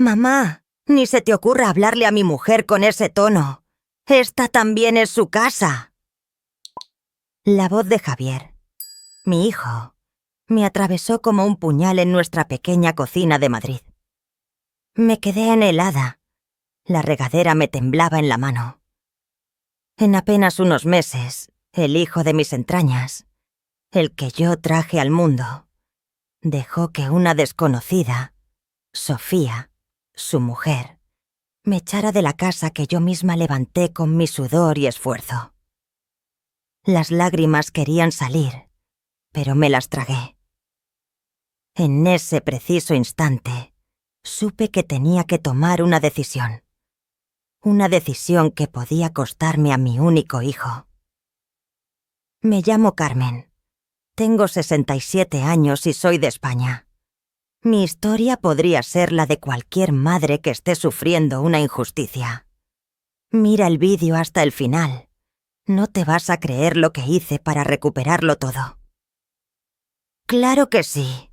Mamá, ni se te ocurra hablarle a mi mujer con ese tono. Esta también es su casa. La voz de Javier, mi hijo, me atravesó como un puñal en nuestra pequeña cocina de Madrid. Me quedé helada. La regadera me temblaba en la mano. En apenas unos meses, el hijo de mis entrañas, el que yo traje al mundo, dejó que una desconocida, Sofía, su mujer, me echara de la casa que yo misma levanté con mi sudor y esfuerzo. Las lágrimas querían salir, pero me las tragué. En ese preciso instante, supe que tenía que tomar una decisión. Una decisión que podía costarme a mi único hijo. Me llamo Carmen. Tengo 67 años y soy de España. Mi historia podría ser la de cualquier madre que esté sufriendo una injusticia. Mira el vídeo hasta el final. No te vas a creer lo que hice para recuperarlo todo. Claro que sí.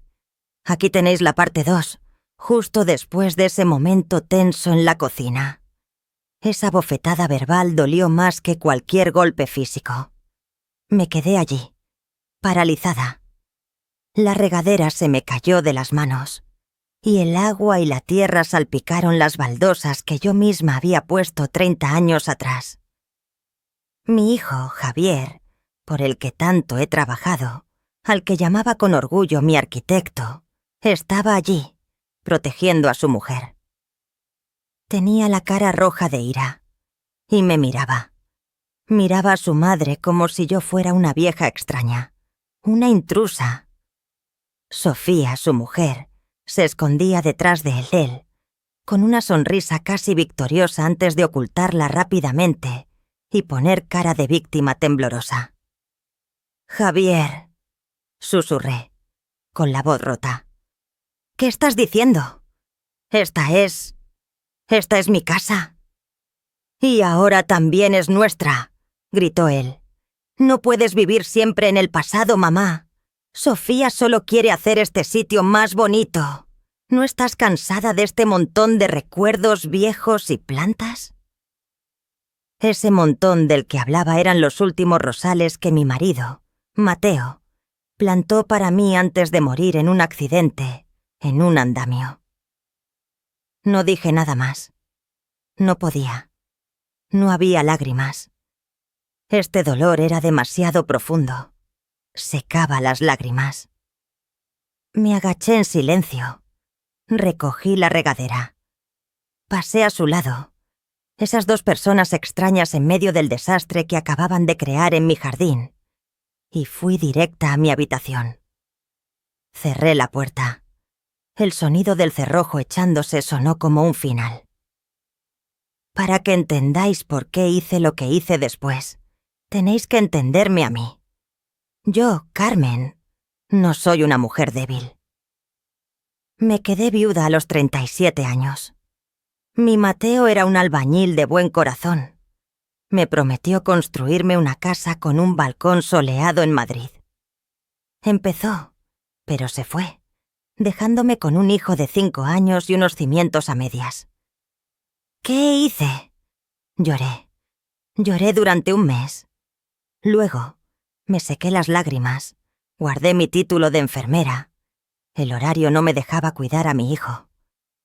Aquí tenéis la parte 2, justo después de ese momento tenso en la cocina. Esa bofetada verbal dolió más que cualquier golpe físico. Me quedé allí, paralizada. La regadera se me cayó de las manos, y el agua y la tierra salpicaron las baldosas que yo misma había puesto 30 años atrás. Mi hijo, Javier, por el que tanto he trabajado, al que llamaba con orgullo mi arquitecto, estaba allí, protegiendo a su mujer. Tenía la cara roja de ira, y me miraba. Miraba a su madre como si yo fuera una vieja extraña, una intrusa. Sofía, su mujer, se escondía detrás de él, con una sonrisa casi victoriosa antes de ocultarla rápidamente y poner cara de víctima temblorosa. «Javier», susurré, con la voz rota. «¿Qué estás diciendo? Esta es mi casa». «Y ahora también es nuestra», gritó él. «No puedes vivir siempre en el pasado, mamá. Sofía solo quiere hacer este sitio más bonito. ¿No estás cansada de este montón de recuerdos viejos y plantas?» Ese montón del que hablaba eran los últimos rosales que mi marido, Mateo, plantó para mí antes de morir en un accidente, en un andamio. No dije nada más. No podía. No había lágrimas. Este dolor era demasiado profundo. Secaba las lágrimas. Me agaché en silencio. Recogí la regadera. Pasé a su lado. Esas dos personas extrañas en medio del desastre que acababan de crear en mi jardín. Y fui directa a mi habitación. Cerré la puerta. El sonido del cerrojo echándose sonó como un final. Para que entendáis por qué hice lo que hice después, tenéis que entenderme a mí. Yo, Carmen, no soy una mujer débil. Me quedé viuda a los 37 años. Mi Mateo era un albañil de buen corazón. Me prometió construirme una casa con un balcón soleado en Madrid. Empezó, pero se fue, dejándome con un hijo de 5 años y unos cimientos a medias. ¿Qué hice? Lloré. Lloré durante un mes. Luego, me sequé las lágrimas, guardé mi título de enfermera. El horario no me dejaba cuidar a mi hijo.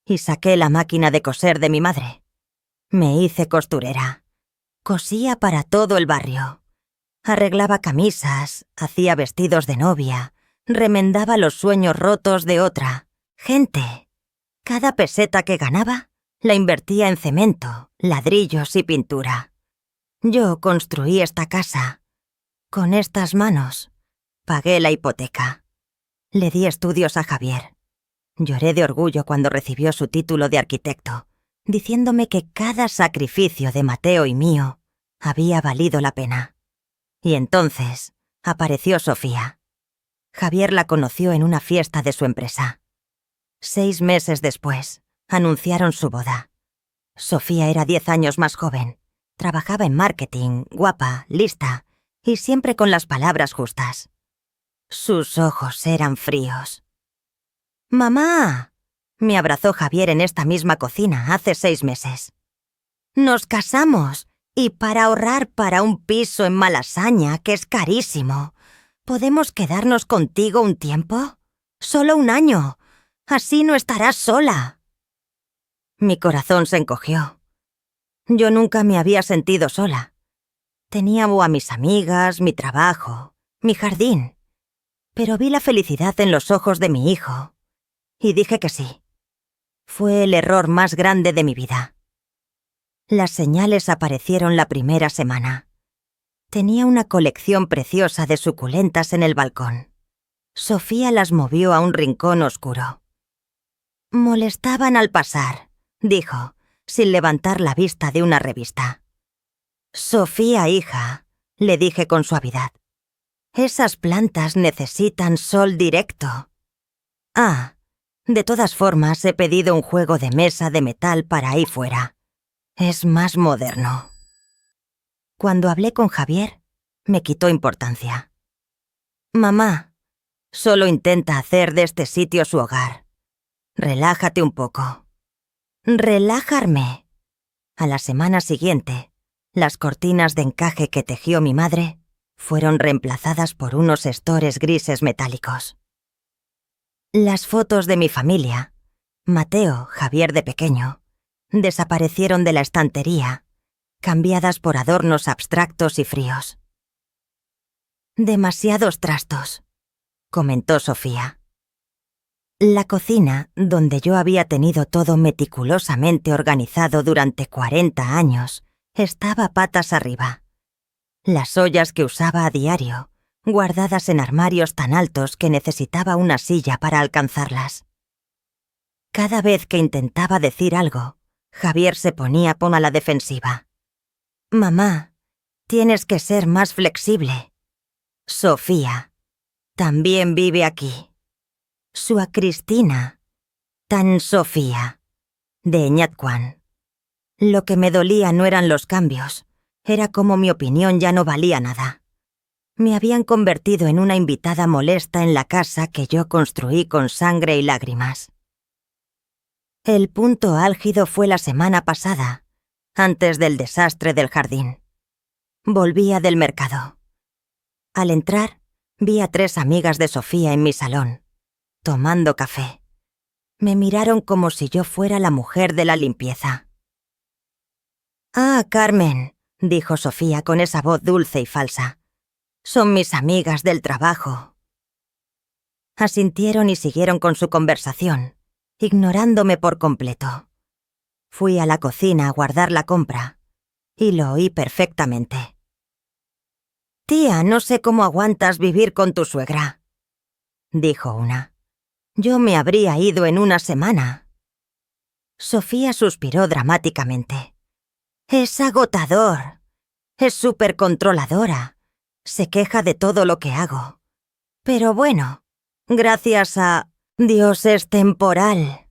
Y saqué la máquina de coser de mi madre. Me hice costurera. Cosía para todo el barrio. Arreglaba camisas, hacía vestidos de novia, remendaba los sueños rotos de otra. Gente. Cada peseta que ganaba la invertía en cemento, ladrillos y pintura. Yo construí esta casa. Con estas manos pagué la hipoteca. Le di estudios a Javier. Lloré de orgullo cuando recibió su título de arquitecto, diciéndome que cada sacrificio de Mateo y mío había valido la pena. Y entonces apareció Sofía. Javier la conoció en una fiesta de su empresa. 6 meses después, anunciaron su boda. Sofía era 10 años más joven. Trabajaba en marketing, guapa, lista, y siempre con las palabras justas. Sus ojos eran fríos. «¡Mamá!», Me abrazó Javier en esta misma cocina hace 6 meses. Nos casamos, y para ahorrar para un piso en Malasaña, que es carísimo, ¿podemos quedarnos contigo un tiempo? Solo 1 año. Así no estarás sola. Mi corazón se encogió. Yo nunca me había sentido sola. Tenía a mis amigas, mi trabajo, mi jardín. Pero vi la felicidad en los ojos de mi hijo. Y dije que sí. Fue el error más grande de mi vida. Las señales aparecieron la primera semana. Tenía una colección preciosa de suculentas en el balcón. Sofía las movió a un rincón oscuro. Molestaban al pasar, dijo, sin levantar la vista de una revista. Sofía, hija, le dije con suavidad. Esas plantas necesitan sol directo. Ah, de todas formas he pedido un juego de mesa de metal para ahí fuera. Es más moderno. Cuando hablé con Javier, me quitó importancia. Mamá, solo intenta hacer de este sitio su hogar. Relájate un poco. ¿Relajarme? A la semana siguiente, las cortinas de encaje que tejió mi madre fueron reemplazadas por unos estores grises metálicos. Las fotos de mi familia, Mateo, Javier de pequeño, desaparecieron de la estantería, cambiadas por adornos abstractos y fríos. Demasiados trastos, comentó Sofía. La cocina, donde yo había tenido todo meticulosamente organizado durante 40 años, estaba patas arriba. Las ollas que usaba a diario, guardadas en armarios tan altos que necesitaba una silla para alcanzarlas. Cada vez que intentaba decir algo, Javier se ponía a la defensiva. Mamá, tienes que ser más flexible. Sofía, también vive aquí. Sua Cristina, tan Sofía, de Ñatquan. Lo que me dolía no eran los cambios, era como mi opinión ya no valía nada. Me habían convertido en una invitada molesta en la casa que yo construí con sangre y lágrimas. El punto álgido fue la semana pasada, antes del desastre del jardín. Volvía del mercado. Al entrar, vi a 3 amigas de Sofía en mi salón, tomando café. Me miraron como si yo fuera la mujer de la limpieza. «Ah, Carmen», dijo Sofía con esa voz dulce y falsa. «Son mis amigas del trabajo». Asintieron y siguieron con su conversación, ignorándome por completo. Fui a la cocina a guardar la compra, y lo oí perfectamente. «Tía, no sé cómo aguantas vivir con tu suegra», dijo una. «Yo me habría ido en 1 semana». Sofía suspiró dramáticamente. «Es agotador. Es supercontroladora. Se queja de todo lo que hago. Pero bueno, gracias a Dios es temporal».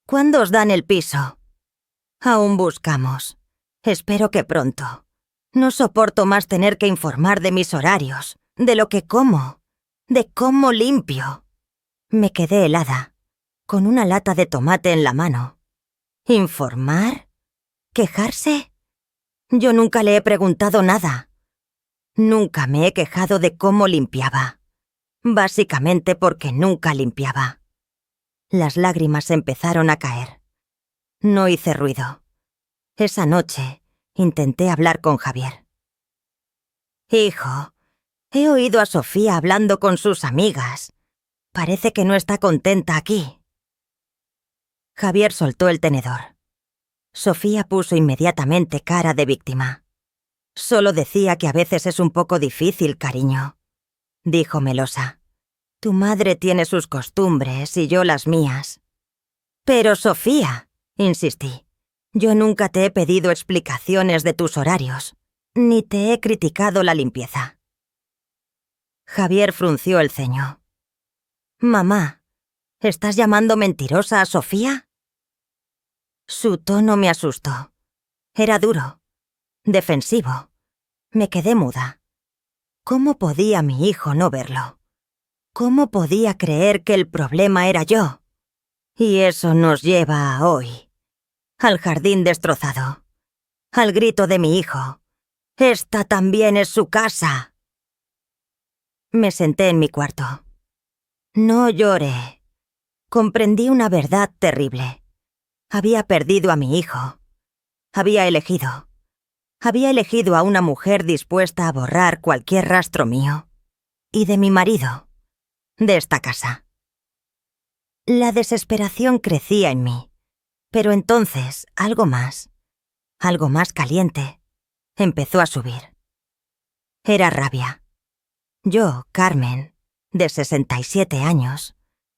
«¿Cuándo os dan el piso?» «Aún buscamos. Espero que pronto. No soporto más tener que informar de mis horarios, de lo que como, de cómo limpio». Me quedé helada, con una lata de tomate en la mano. ¿Informar? ¿Quejarse? Yo nunca le he preguntado nada. Nunca me he quejado de cómo limpiaba. Básicamente porque nunca limpiaba. Las lágrimas empezaron a caer. No hice ruido. Esa noche intenté hablar con Javier. «Hijo, he oído a Sofía hablando con sus amigas. Parece que no está contenta aquí». Javier soltó el tenedor. Sofía puso inmediatamente cara de víctima. «Solo decía que a veces es un poco difícil, cariño», dijo melosa. «Tu madre tiene sus costumbres y yo las mías». «Pero Sofía», insistí, «yo nunca te he pedido explicaciones de tus horarios, ni te he criticado la limpieza». Javier frunció el ceño. «Mamá, ¿estás llamando mentirosa a Sofía?» Su tono me asustó. Era duro, defensivo. Me quedé muda. ¿Cómo podía mi hijo no verlo? ¿Cómo podía creer que el problema era yo? Y eso nos lleva a hoy. Al jardín destrozado. Al grito de mi hijo. ¡Esta también es su casa! Me senté en mi cuarto. No lloré. Comprendí una verdad terrible. Había perdido a mi hijo. Había elegido a una mujer dispuesta a borrar cualquier rastro mío. Y de mi marido. De esta casa. La desesperación crecía en mí. Pero entonces algo más caliente, empezó a subir. Era rabia. Yo, Carmen, de 67 años,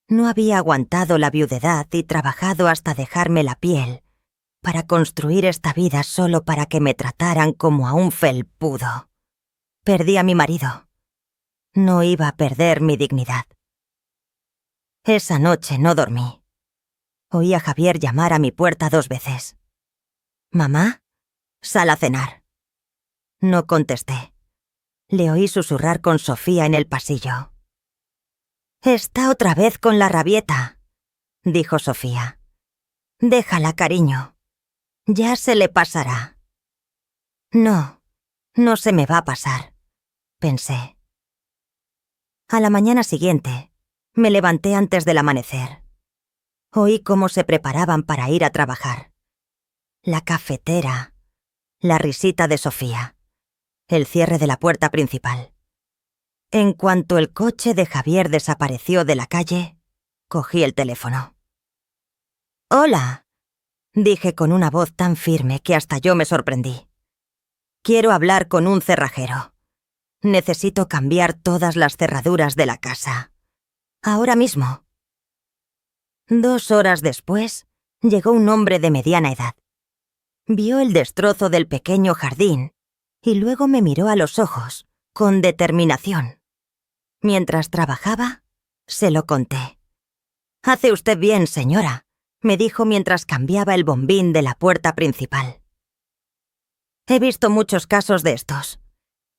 no había aguantado la viudedad y trabajado hasta dejarme la piel para construir esta vida solo para que me trataran como a un felpudo. Perdí a mi marido. No iba a perder mi dignidad. Esa noche no dormí. Oí a Javier llamar a mi puerta 2 veces. «¿Mamá? Sal a cenar». No contesté. Le oí susurrar con Sofía en el pasillo. «Está otra vez con la rabieta», dijo Sofía. «Déjala, cariño. Ya se le pasará». No se me va a pasar, pensé. A la mañana siguiente, me levanté antes del amanecer. Oí cómo se preparaban para ir a trabajar. La cafetera, la risita de Sofía, el cierre de la puerta principal. En cuanto el coche de Javier desapareció de la calle, cogí el teléfono. «Hola», dije con una voz tan firme que hasta yo me sorprendí. «Quiero hablar con un cerrajero. Necesito cambiar todas las cerraduras de la casa. Ahora mismo». 2 horas después, llegó un hombre de mediana edad. Vio el destrozo del pequeño jardín y luego me miró a los ojos, con determinación. Mientras trabajaba, se lo conté. «Hace usted bien, señora», me dijo mientras cambiaba el bombín de la puerta principal. He visto muchos casos de estos.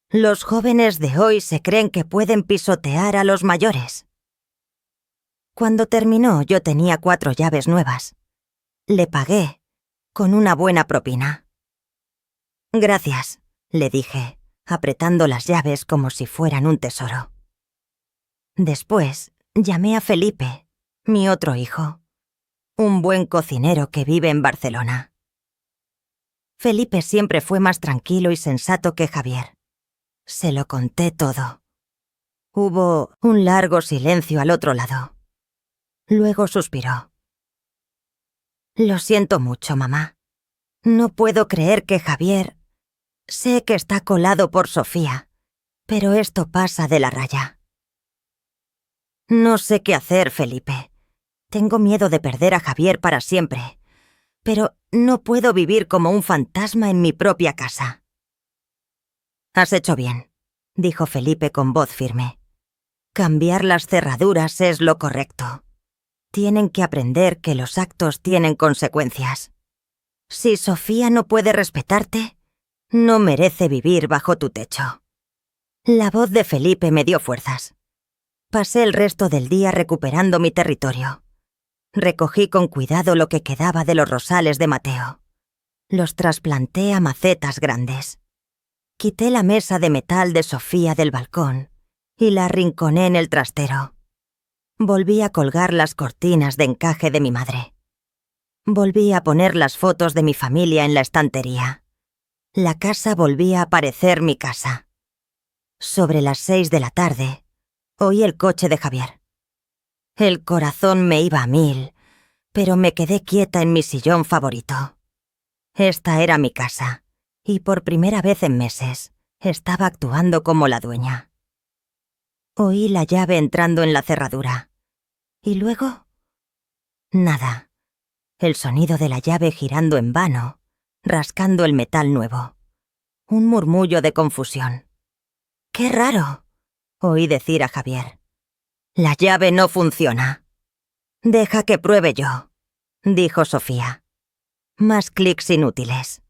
Los jóvenes de hoy se creen que pueden pisotear a los mayores. Cuando terminó, yo tenía 4 llaves nuevas. Le pagué, con una buena propina. «Gracias», le dije, apretando las llaves como si fueran un tesoro. Después, llamé a Felipe, mi otro hijo, un buen cocinero que vive en Barcelona. Felipe siempre fue más tranquilo y sensato que Javier. Se lo conté todo. Hubo un largo silencio al otro lado. Luego suspiró. «Lo siento mucho, mamá. No puedo creer que Javier... Sé que está colado por Sofía, pero esto pasa de la raya». «No sé qué hacer, Felipe. Tengo miedo de perder a Javier para siempre, pero no puedo vivir como un fantasma en mi propia casa». «Has hecho bien», dijo Felipe con voz firme. «Cambiar las cerraduras es lo correcto. Tienen que aprender que los actos tienen consecuencias. Si Sofía no puede respetarte, no merece vivir bajo tu techo». La voz de Felipe me dio fuerzas. Pasé el resto del día recuperando mi territorio. Recogí con cuidado lo que quedaba de los rosales de Mateo. Los trasplanté a macetas grandes. Quité la mesa de metal de Sofía del balcón y la arrinconé en el trastero. Volví a colgar las cortinas de encaje de mi madre. Volví a poner las fotos de mi familia en la estantería. La casa volvía a parecer mi casa. Sobre las 6 de la tarde, oí el coche de Javier. El corazón me iba a 1000, pero me quedé quieta en mi sillón favorito. Esta era mi casa, y por primera vez en meses, estaba actuando como la dueña. Oí la llave entrando en la cerradura. ¿Y luego? Nada. El sonido de la llave girando en vano, rascando el metal nuevo. Un murmullo de confusión. «¡Qué raro!», oí decir a Javier. «La llave no funciona». «Deja que pruebe yo», dijo Sofía. Más clics inútiles.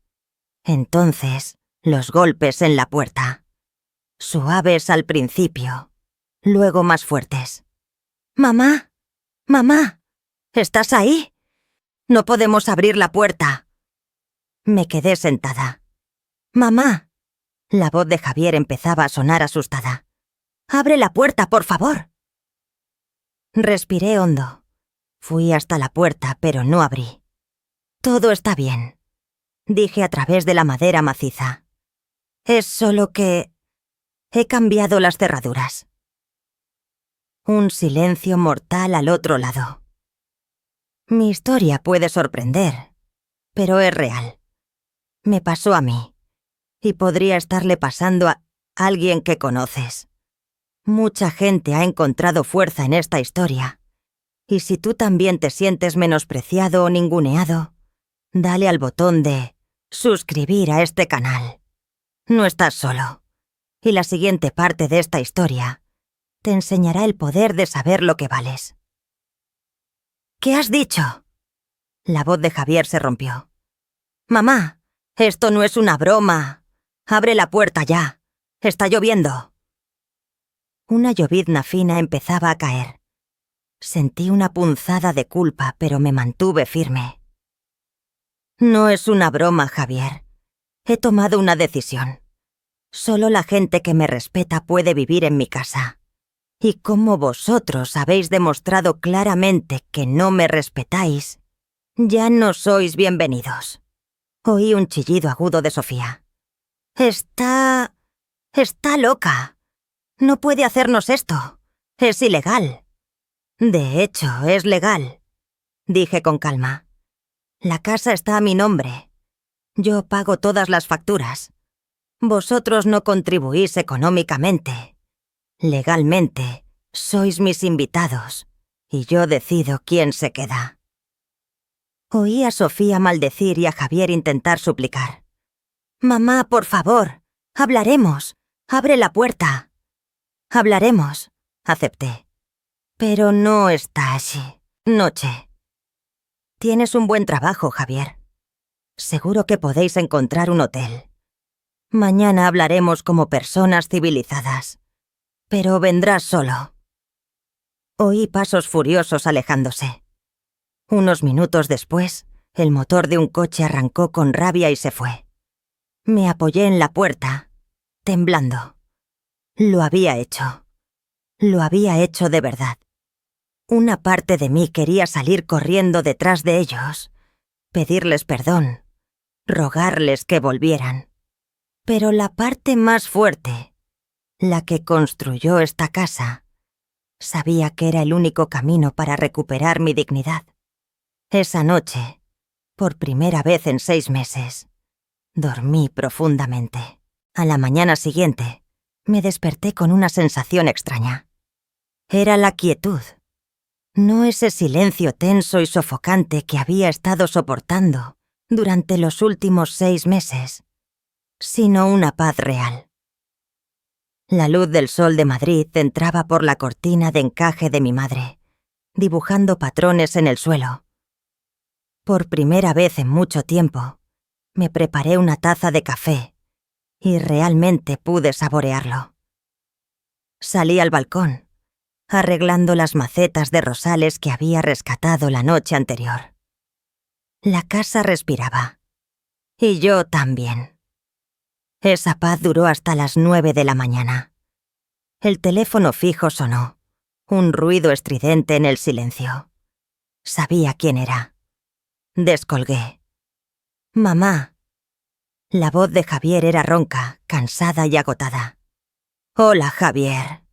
Entonces, los golpes en la puerta. Suaves al principio, luego más fuertes. «¡Mamá! ¡Mamá!», ¿Estás ahí? No podemos abrir la puerta. Me quedé sentada. ¡Mamá! La voz de Javier empezaba a sonar asustada. ¡Abre la puerta, por favor! Respiré hondo. Fui hasta la puerta, pero no abrí. Todo está bien, dije a través de la madera maciza. Es solo que he cambiado las cerraduras. Un silencio mortal al otro lado. Mi historia puede sorprender, pero es real. Me pasó a mí, y podría estarle pasando a alguien que conoces. Mucha gente ha encontrado fuerza en esta historia, y si tú también te sientes menospreciado o ninguneado, dale al botón de suscribir a este canal. No estás solo, y la siguiente parte de esta historia te enseñará el poder de saber lo que vales. ¿Qué has dicho? La voz de Javier se rompió. Mamá, esto no es una broma. Abre la puerta ya. Está lloviendo. Una llovizna fina empezaba a caer. Sentí una punzada de culpa, pero me mantuve firme. No es una broma, Javier. He tomado una decisión. Solo la gente que me respeta puede vivir en mi casa. Y como vosotros habéis demostrado claramente que no me respetáis, ya no sois bienvenidos. Oí un chillido agudo de Sofía. Está loca. No puede hacernos esto. Es ilegal. De hecho, es legal, dije con calma. La casa está a mi nombre. Yo pago todas las facturas. Vosotros no contribuís económicamente. Legalmente, sois mis invitados, y yo decido quién se queda. Oí a Sofía maldecir y a Javier intentar suplicar. Mamá, por favor, hablaremos. Abre la puerta. Hablaremos, acepté. Pero no está así. Noche. Tienes un buen trabajo, Javier. Seguro que podéis encontrar un hotel. Mañana hablaremos como personas civilizadas. Pero vendrás solo. Oí pasos furiosos alejándose. Unos minutos después, el motor de un coche arrancó con rabia y se fue. Me apoyé en la puerta, temblando. Lo había hecho. Lo había hecho de verdad. Una parte de mí quería salir corriendo detrás de ellos, pedirles perdón, rogarles que volvieran. Pero la parte más fuerte, la que construyó esta casa, sabía que era el único camino para recuperar mi dignidad. Esa noche, por primera vez en 6 meses, dormí profundamente. A la mañana siguiente, me desperté con una sensación extraña. Era la quietud. No ese silencio tenso y sofocante que había estado soportando durante los últimos 6 meses, sino una paz real. La luz del sol de Madrid entraba por la cortina de encaje de mi madre, dibujando patrones en el suelo. Por primera vez en mucho tiempo, me preparé una taza de café y realmente pude saborearlo. Salí al balcón, arreglando las macetas de rosales que había rescatado la noche anterior. La casa respiraba. Y yo también. Esa paz duró hasta las 9 de la mañana. El teléfono fijo sonó, un ruido estridente en el silencio. Sabía quién era. Descolgué. Mamá. La voz de Javier era ronca, cansada y agotada. Hola, Javier.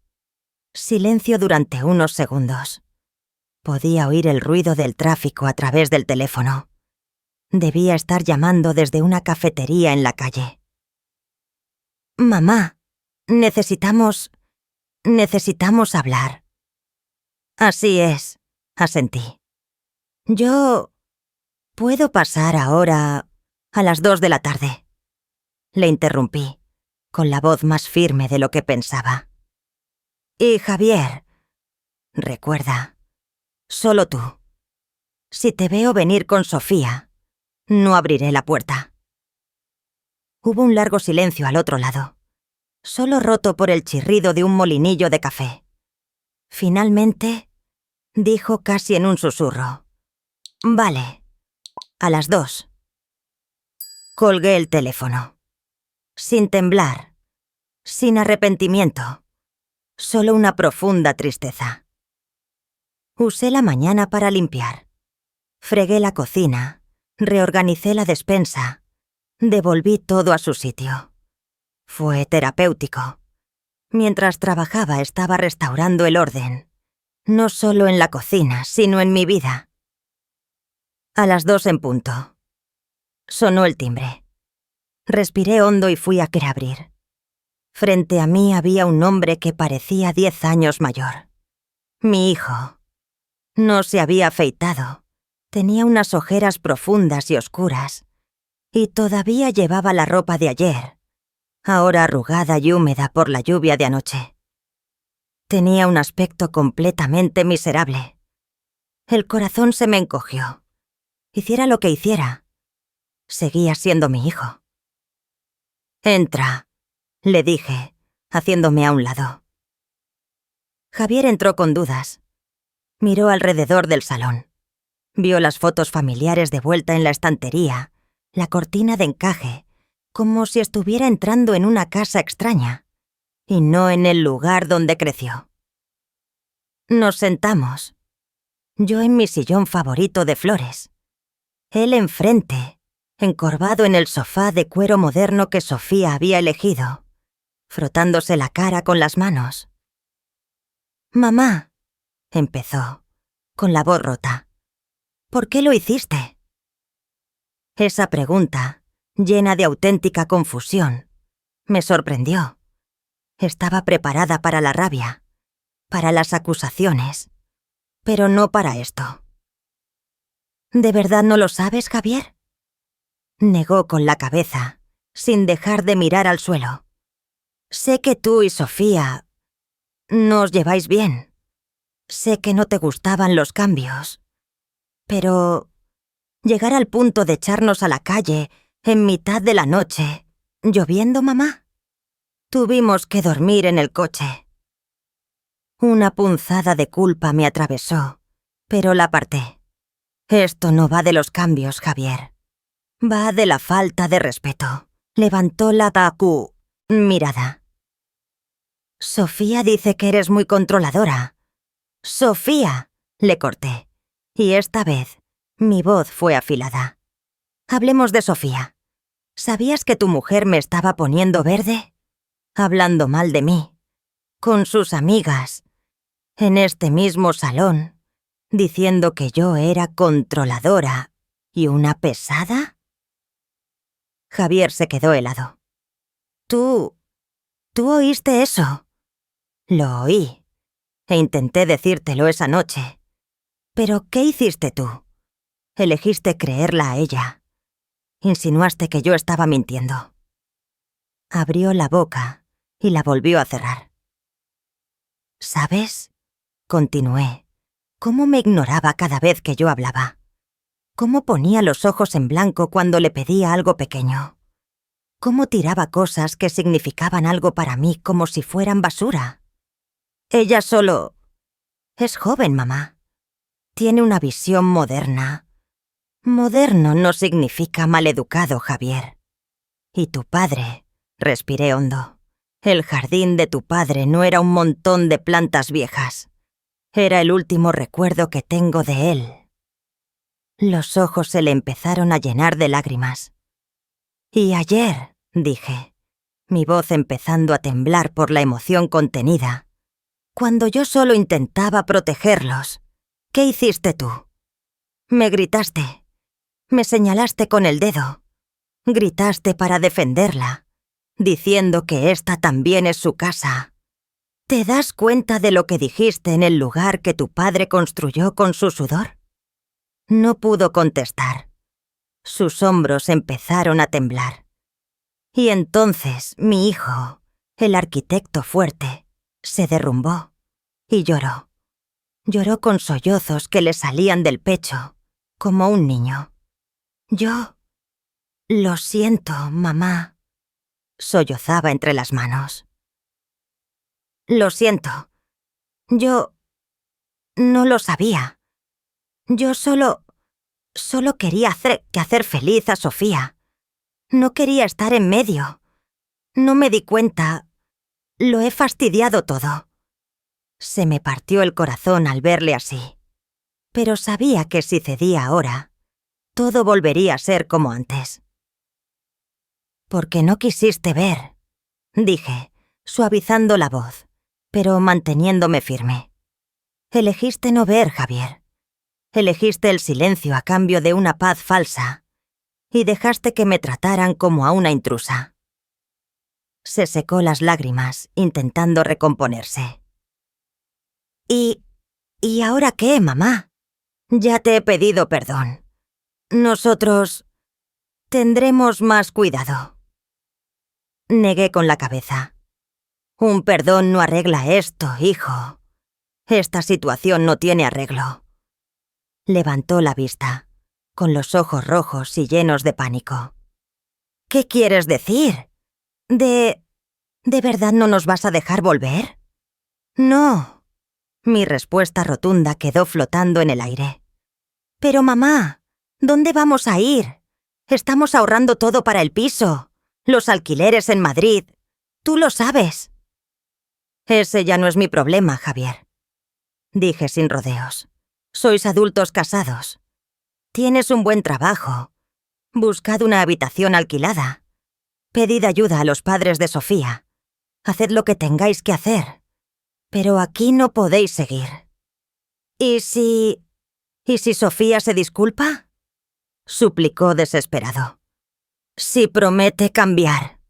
Silencio durante unos segundos. Podía oír el ruido del tráfico a través del teléfono. Debía estar llamando desde una cafetería en la calle. Mamá, necesitamos hablar. Así es, asentí. Yo... ¿puedo pasar ahora a las 2 de la tarde? Le interrumpí, con la voz más firme de lo que pensaba. Y Javier, recuerda, solo tú. Si te veo venir con Sofía, no abriré la puerta. Hubo un largo silencio al otro lado, solo roto por el chirrido de un molinillo de café. Finalmente, dijo casi en un susurro. Vale. A las 2. Colgué el teléfono. Sin temblar. Sin arrepentimiento. Solo una profunda tristeza. Usé la mañana para limpiar. Fregué la cocina. Reorganicé la despensa. Devolví todo a su sitio. Fue terapéutico. Mientras trabajaba estaba restaurando el orden. No solo en la cocina, sino en mi vida. A las 2 en punto. Sonó el timbre. Respiré hondo y fui a querer abrir. Frente a mí había un hombre que parecía 10 años mayor. Mi hijo. No se había afeitado. Tenía unas ojeras profundas y oscuras. Y todavía llevaba la ropa de ayer, ahora arrugada y húmeda por la lluvia de anoche. Tenía un aspecto completamente miserable. El corazón se me encogió. Hiciera lo que hiciera, seguía siendo mi hijo. «Entra», le dije, haciéndome a un lado. Javier entró con dudas. Miró alrededor del salón. Vio las fotos familiares de vuelta en la estantería, la cortina de encaje, como si estuviera entrando en una casa extraña, y no en el lugar donde creció. Nos sentamos. Yo en mi sillón favorito de flores. Él enfrente, encorvado en el sofá de cuero moderno que Sofía había elegido, frotándose la cara con las manos. «Mamá», empezó, con la voz rota, «¿por qué lo hiciste?» Esa pregunta, llena de auténtica confusión, me sorprendió. Estaba preparada para la rabia, para las acusaciones, pero no para esto. «¿De verdad no lo sabes, Javier?», negó con la cabeza, sin dejar de mirar al suelo. «Sé que tú y Sofía no os lleváis bien. Sé que no te gustaban los cambios. Pero llegar al punto de echarnos a la calle en mitad de la noche, lloviendo, mamá. Tuvimos que dormir en el coche». Una punzada de culpa me atravesó, pero la aparté. «Esto no va de los cambios, Javier. Va de la falta de respeto». Levantó la mirada. «Sofía dice que eres muy controladora». «Sofía», le corté, y esta vez mi voz fue afilada. «Hablemos de Sofía. ¿Sabías que tu mujer me estaba poniendo verde? Hablando mal de mí, con sus amigas, en este mismo salón, diciendo que yo era controladora y una pesada?» Javier se quedó helado. ¿Tú oíste eso?» «Lo oí, e intenté decírtelo esa noche. Pero ¿qué hiciste tú? Elegiste creerla a ella. Insinuaste que yo estaba mintiendo». Abrió la boca y la volvió a cerrar. «¿Sabes?», continué, «cómo me ignoraba cada vez que yo hablaba. Cómo ponía los ojos en blanco cuando le pedía algo pequeño. Cómo tiraba cosas que significaban algo para mí como si fueran basura. Ella solo es joven, mamá. Tiene una visión moderna. Moderno no significa maleducado, Javier. Y tu padre», respiré hondo, «el jardín de tu padre no era un montón de plantas viejas. Era el último recuerdo que tengo de él». Los ojos se le empezaron a llenar de lágrimas. «Y ayer», dije, mi voz empezando a temblar por la emoción contenida, «cuando yo solo intentaba protegerlos, ¿qué hiciste tú? Me gritaste, me señalaste con el dedo, gritaste para defenderla, diciendo que esta también es su casa. ¿Te das cuenta de lo que dijiste en el lugar que tu padre construyó con su sudor?» No pudo contestar. Sus hombros empezaron a temblar. Y entonces mi hijo, el arquitecto fuerte, se derrumbó y lloró. Lloró con sollozos que le salían del pecho, como un niño. «Yo lo siento, mamá», sollozaba entre las manos. «Lo siento. Yo no lo sabía. Yo solo Solo quería hacer feliz a Sofía. No quería estar en medio. No me di cuenta. Lo he fastidiado todo. Se me partió el corazón al verle así. Pero sabía que si cedía ahora, todo volvería a ser como antes. «Porque no quisiste ver», dije, suavizando la voz, pero manteniéndome firme. «Elegiste no ver, Javier. Elegiste el silencio a cambio de una paz falsa, y dejaste que me trataran como a una intrusa». Se secó las lágrimas, intentando recomponerse. ¿Y ahora qué, mamá? Ya te he pedido perdón. Nosotros tendremos más cuidado. Negué con la cabeza. Un perdón no arregla esto, hijo. Esta situación no tiene arreglo. Levantó la vista, con los ojos rojos y llenos de pánico. ¿Qué quieres decir? ¿De verdad no nos vas a dejar volver? No. Mi respuesta rotunda quedó flotando en el aire. Pero mamá, ¿dónde vamos a ir? Estamos ahorrando todo para el piso. Los alquileres en Madrid. Tú lo sabes. Ese ya no es mi problema, Javier. Dije sin rodeos. Sois adultos casados. Tienes un buen trabajo. Buscad una habitación alquilada. Pedid ayuda a los padres de Sofía. Haced lo que tengáis que hacer. Pero aquí no podéis seguir. ¿Y si Sofía se disculpa? Suplicó desesperado. Si promete cambiar.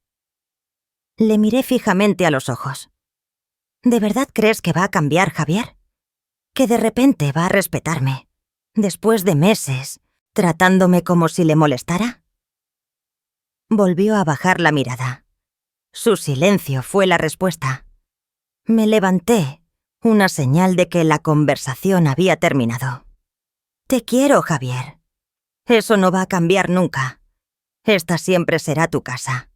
Le miré fijamente a los ojos. ¿De verdad crees que va a cambiar, Javier? ¿Que de repente va a respetarme, después de meses, tratándome como si le molestara? Volvió a bajar la mirada. Su silencio fue la respuesta. Me levanté, una señal de que la conversación había terminado. Te quiero, Javier. Eso no va a cambiar nunca. Esta siempre será tu casa.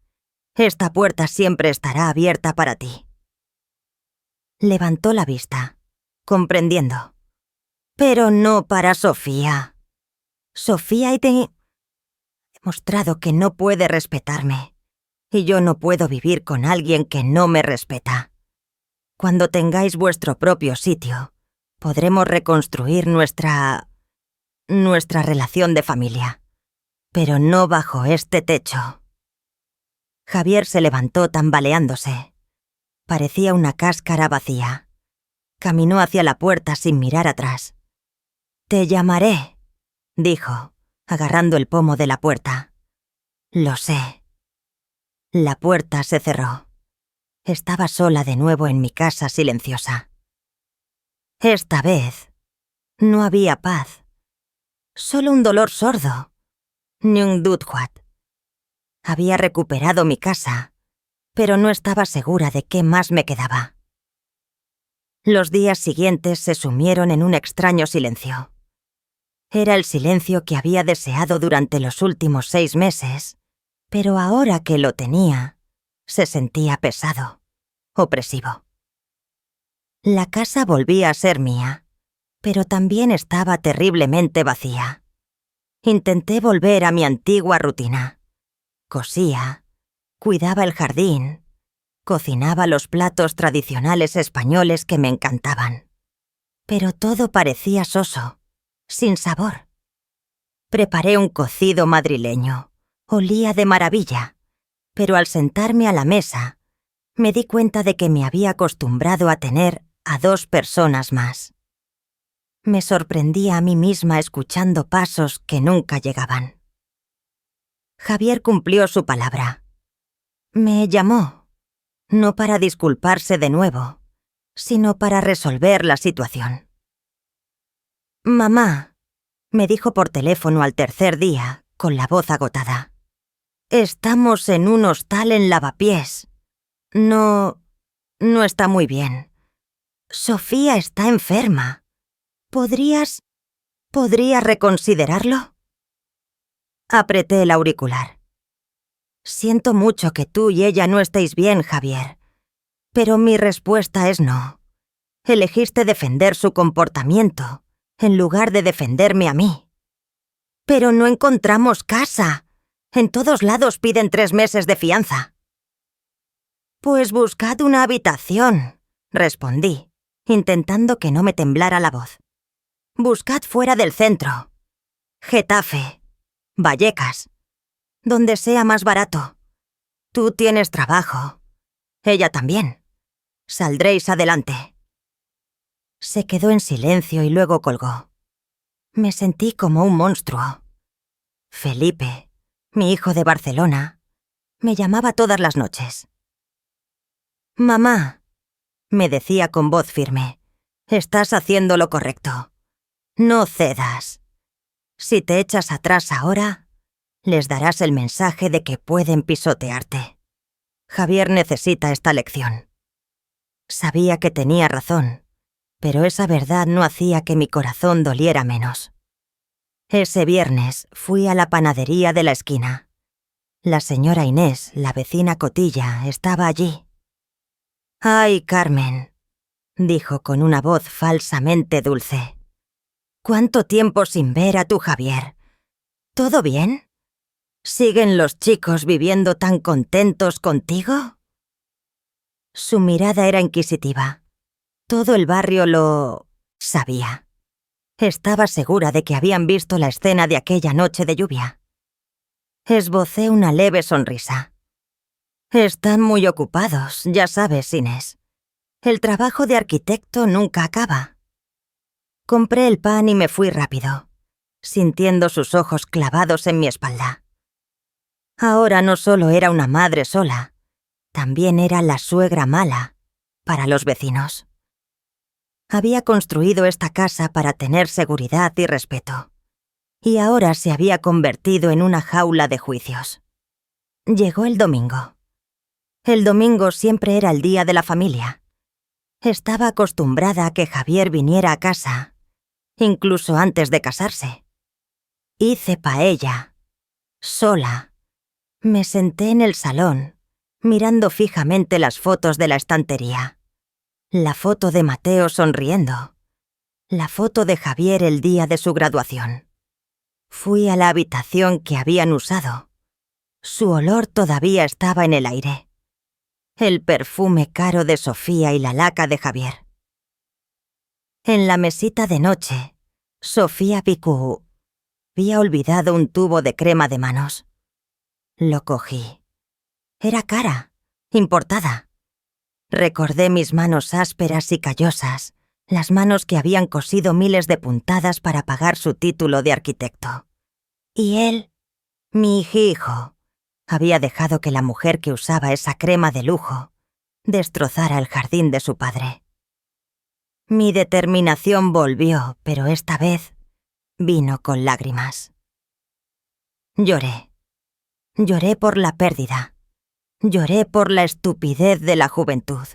Esta puerta siempre estará abierta para ti. Levantó la vista, comprendiendo. Pero no para Sofía. Sofía he demostrado que no puede respetarme. Y yo no puedo vivir con alguien que no me respeta. Cuando tengáis vuestro propio sitio, podremos reconstruir nuestra relación de familia. Pero no bajo este techo. Javier se levantó tambaleándose. Parecía una cáscara vacía. Caminó hacia la puerta sin mirar atrás. «Te llamaré», dijo, agarrando el pomo de la puerta. «Lo sé». La puerta se cerró. Estaba sola de nuevo en mi casa silenciosa. Esta vez no había paz. Solo un dolor sordo. Nyung Duthuat. Había recuperado mi casa, pero no estaba segura de qué más me quedaba. Los días siguientes se sumieron en un extraño silencio. Era el silencio que había deseado durante los últimos 6 meses, pero ahora que lo tenía, se sentía pesado, opresivo. La casa volvía a ser mía, pero también estaba terriblemente vacía. Intenté volver a mi antigua rutina. Cosía, cuidaba el jardín, cocinaba los platos tradicionales españoles que me encantaban. Pero todo parecía soso, sin sabor. Preparé un cocido madrileño. Olía de maravilla, pero al sentarme a la mesa, me di cuenta de que me había acostumbrado a tener a 2 personas más. Me sorprendía a mí misma escuchando pasos que nunca llegaban. Javier cumplió su palabra. Me llamó, no para disculparse de nuevo, sino para resolver la situación. «Mamá», me dijo por teléfono al tercer día, con la voz agotada. «Estamos en un hostal en Lavapiés. No está muy bien. Sofía está enferma. ¿Podrías reconsiderarlo?» Apreté el auricular. «Siento mucho que tú y ella no estéis bien, Javier. Pero mi respuesta es no. Elegiste defender su comportamiento, en lugar de defenderme a mí». Pero no encontramos casa. En todos lados piden 3 meses de fianza. Pues buscad una habitación, respondí, intentando que no me temblara la voz. Buscad fuera del centro. Getafe, Vallecas, donde sea más barato. Tú tienes trabajo. Ella también. Saldréis adelante. Se quedó en silencio y luego colgó. Me sentí como un monstruo. Felipe, mi hijo de Barcelona, me llamaba todas las noches. Mamá, me decía con voz firme, estás haciendo lo correcto. No cedas. Si te echas atrás ahora, les darás el mensaje de que pueden pisotearte. Javier necesita esta lección. Sabía que tenía razón, pero esa verdad no hacía que mi corazón doliera menos. Ese viernes fui a la panadería de la esquina. La señora Inés, la vecina Cotilla, estaba allí. «Ay, Carmen», dijo con una voz falsamente dulce. «¿Cuánto tiempo sin ver a tu Javier? ¿Todo bien? ¿Siguen los chicos viviendo tan contentos contigo?» Su mirada era inquisitiva. Todo el barrio lo sabía. Estaba segura de que habían visto la escena de aquella noche de lluvia. Esbocé una leve sonrisa. «Están muy ocupados, ya sabes, Inés. El trabajo de arquitecto nunca acaba». Compré el pan y me fui rápido, sintiendo sus ojos clavados en mi espalda. Ahora no solo era una madre sola, también era la suegra mala para los vecinos. Había construido esta casa para tener seguridad y respeto, y ahora se había convertido en una jaula de juicios. Llegó el domingo. El domingo siempre era el día de la familia. Estaba acostumbrada a que Javier viniera a casa, incluso antes de casarse. Hice paella, sola. Me senté en el salón, mirando fijamente las fotos de la estantería. La foto de Mateo sonriendo. La foto de Javier el día de su graduación. Fui a la habitación que habían usado. Su olor todavía estaba en el aire. El perfume caro de Sofía y la laca de Javier. En la mesita de noche, Sofía Picú había olvidado un tubo de crema de manos. Lo cogí. Era cara, importada. Recordé mis manos ásperas y callosas, las manos que habían cosido miles de puntadas para pagar su título de arquitecto. Y él, mi hijo, había dejado que la mujer que usaba esa crema de lujo destrozara el jardín de su padre. Mi determinación volvió, pero esta vez vino con lágrimas. Lloré. Lloré por la pérdida. Lloré por la estupidez de la juventud,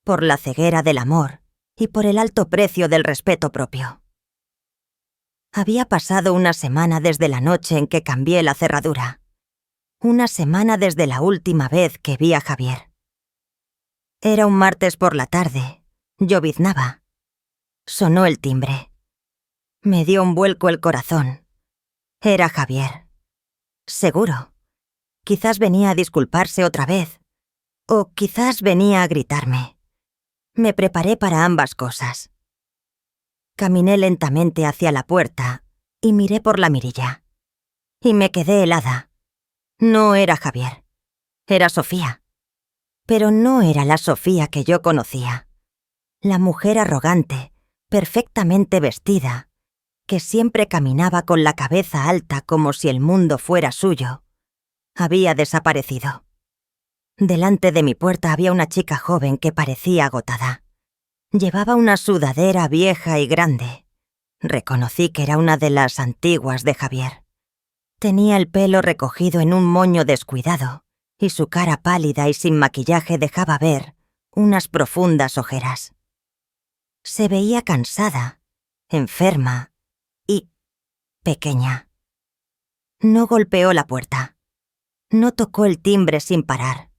por la ceguera del amor y por el alto precio del respeto propio. Había pasado una semana desde la noche en que cambié la cerradura. Una semana desde la última vez que vi a Javier. Era un martes por la tarde. Lloviznaba. Sonó el timbre. Me dio un vuelco el corazón. Era Javier. Seguro. Quizás venía a disculparse otra vez. O quizás venía a gritarme. Me preparé para ambas cosas. Caminé lentamente hacia la puerta y miré por la mirilla. Y me quedé helada. No era Javier. Era Sofía. Pero no era la Sofía que yo conocía. La mujer arrogante, perfectamente vestida, que siempre caminaba con la cabeza alta como si el mundo fuera suyo, había desaparecido. Delante de mi puerta había una chica joven que parecía agotada. Llevaba una sudadera vieja y grande. Reconocí que era una de las antiguas de Javier. Tenía el pelo recogido en un moño descuidado, y su cara pálida y sin maquillaje dejaba ver unas profundas ojeras. Se veía cansada, enferma y pequeña. No golpeó la puerta. No tocó el timbre sin parar.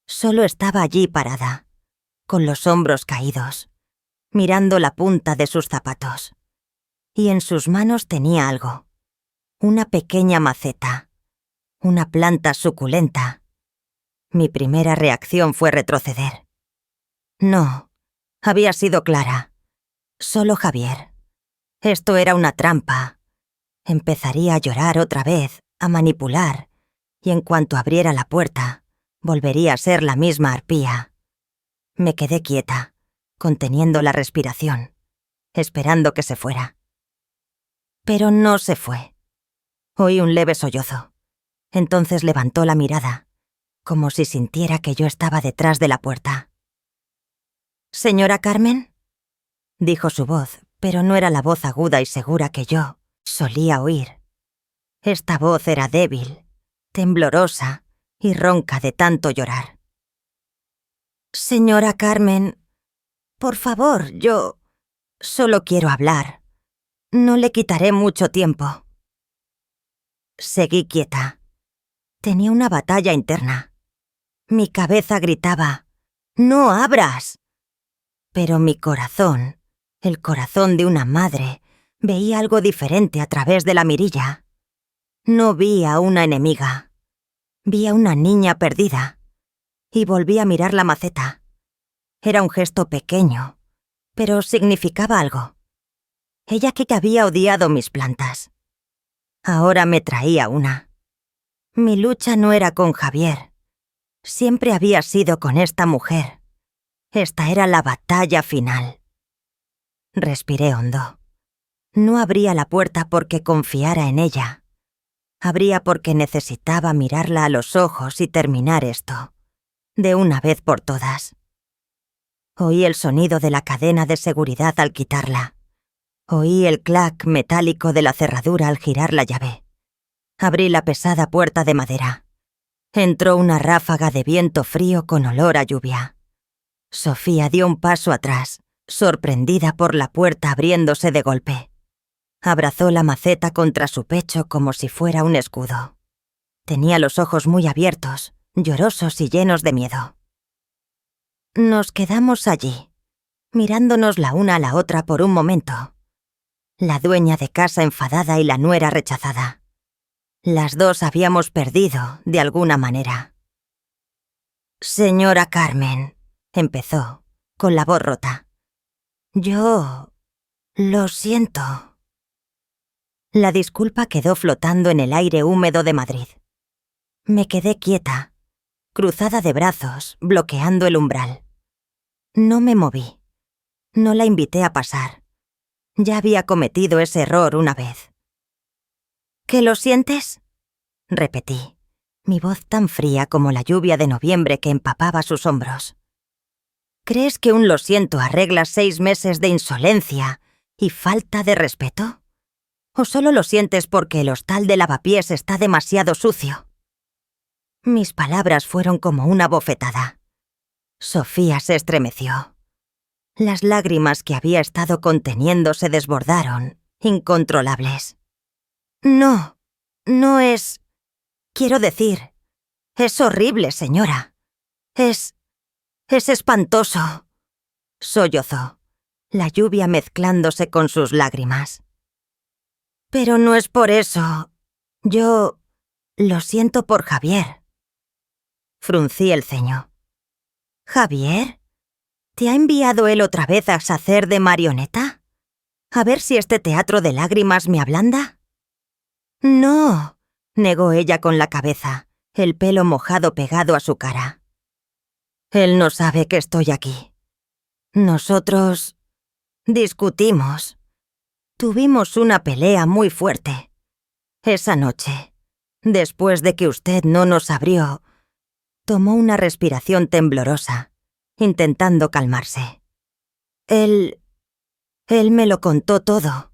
Solo estaba allí parada, con los hombros caídos, mirando la punta de sus zapatos. Y en sus manos tenía algo. Una pequeña maceta. Una planta suculenta. Mi primera reacción fue retroceder. No, había sido clara. Solo Javier. Esto era una trampa. Empezaría a llorar otra vez, a manipular, y en cuanto abriera la puerta, volvería a ser la misma arpía. Me quedé quieta, conteniendo la respiración, esperando que se fuera. Pero no se fue. Oí un leve sollozo. Entonces levantó la mirada, como si sintiera que yo estaba detrás de la puerta. «¿Señora Carmen?», dijo su voz, pero no era la voz aguda y segura que yo solía oír. Esta voz era débil, temblorosa y ronca de tanto llorar. «Señora Carmen, por favor, yo solo quiero hablar. No le quitaré mucho tiempo». Seguí quieta. Tenía una batalla interna. Mi cabeza gritaba, «¡No abras!». Pero mi corazón, el corazón de una madre, veía algo diferente a través de la mirilla. No vi a una enemiga. Vi a una niña perdida. Y volví a mirar la maceta. Era un gesto pequeño, pero significaba algo. Ella que había odiado mis plantas. Ahora me traía una. Mi lucha no era con Javier. Siempre había sido con esta mujer. Esta era la batalla final. Respiré hondo. No abría la puerta porque confiara en ella. Abría porque necesitaba mirarla a los ojos y terminar esto, de una vez por todas. Oí el sonido de la cadena de seguridad al quitarla. Oí el clac metálico de la cerradura al girar la llave. Abrí la pesada puerta de madera. Entró una ráfaga de viento frío con olor a lluvia. Sofía dio un paso atrás, sorprendida por la puerta abriéndose de golpe. Abrazó la maceta contra su pecho como si fuera un escudo. Tenía los ojos muy abiertos, llorosos y llenos de miedo. Nos quedamos allí, mirándonos la una a la otra por un momento. La dueña de casa enfadada y la nuera rechazada. Las dos habíamos perdido, de alguna manera. «Señora Carmen», empezó, con la voz rota. «Yo... lo siento». La disculpa quedó flotando en el aire húmedo de Madrid. Me quedé quieta, cruzada de brazos, bloqueando el umbral. No me moví. No la invité a pasar. Ya había cometido ese error una vez. «¿Que lo sientes?», repetí, mi voz tan fría como la lluvia de noviembre que empapaba sus hombros. «¿Crees que un lo siento arregla 6 meses de insolencia y falta de respeto? ¿O solo lo sientes porque el hostal de lavapiés está demasiado sucio?». Mis palabras fueron como una bofetada. Sofía se estremeció. Las lágrimas que había estado conteniendo se desbordaron, incontrolables. «No, no es... quiero decir, es horrible, señora. Es espantoso», sollozó, la lluvia mezclándose con sus lágrimas. «Pero no es por eso. Yo lo siento por Javier». Fruncí el ceño. «¿Javier? ¿Te ha enviado él otra vez a hacer de marioneta? ¿A ver si este teatro de lágrimas me ablanda?». «No», negó ella con la cabeza, el pelo mojado pegado a su cara. «Él no sabe que estoy aquí. Nosotros discutimos. Tuvimos una pelea muy fuerte. Esa noche, después de que usted no nos abrió», tomó una respiración temblorosa, intentando calmarse. Él me lo contó todo».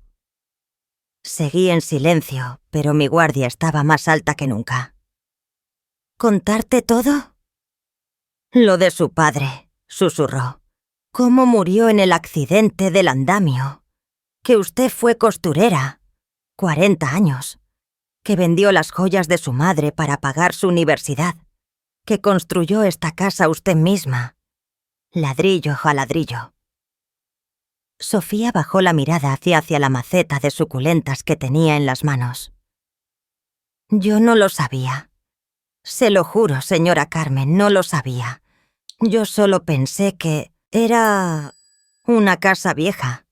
Seguí en silencio, pero mi guardia estaba más alta que nunca. «¿Contarte todo?». «Lo de su padre», susurró. «Cómo murió en el accidente del andamio. Que usted fue costurera, 40 años. Que vendió las joyas de su madre para pagar su universidad. Que construyó esta casa usted misma, ladrillo a ladrillo». Sofía bajó la mirada hacia la maceta de suculentas que tenía en las manos. Yo no lo sabía. Se lo juro, señora Carmen, no lo sabía. Yo solo pensé que era una casa vieja.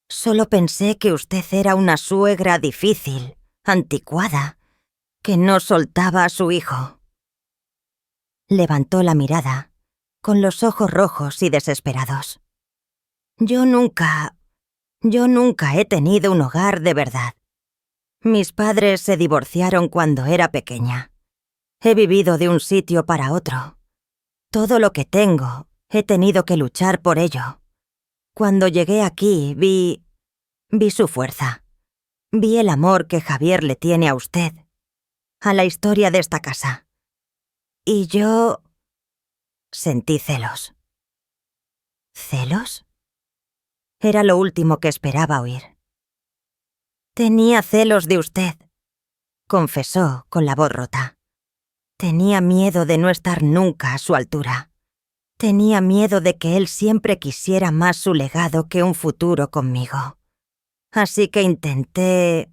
Solo pensé que usted era una suegra difícil, anticuada, que no soltaba a su hijo. Levantó la mirada, con los ojos rojos y desesperados. Yo nunca he tenido un hogar de verdad. Mis padres se divorciaron cuando era pequeña. He vivido de un sitio para otro. Todo lo que tengo, he tenido que luchar por ello. Cuando llegué aquí, vi su fuerza. Vi el amor que Javier le tiene a usted, a la historia de esta casa. Y yo sentí celos. ¿Celos? Era lo último que esperaba oír. Tenía celos de usted, confesó con la voz rota. Tenía miedo de no estar nunca a su altura. Tenía miedo de que él siempre quisiera más su legado que un futuro conmigo. Así que intenté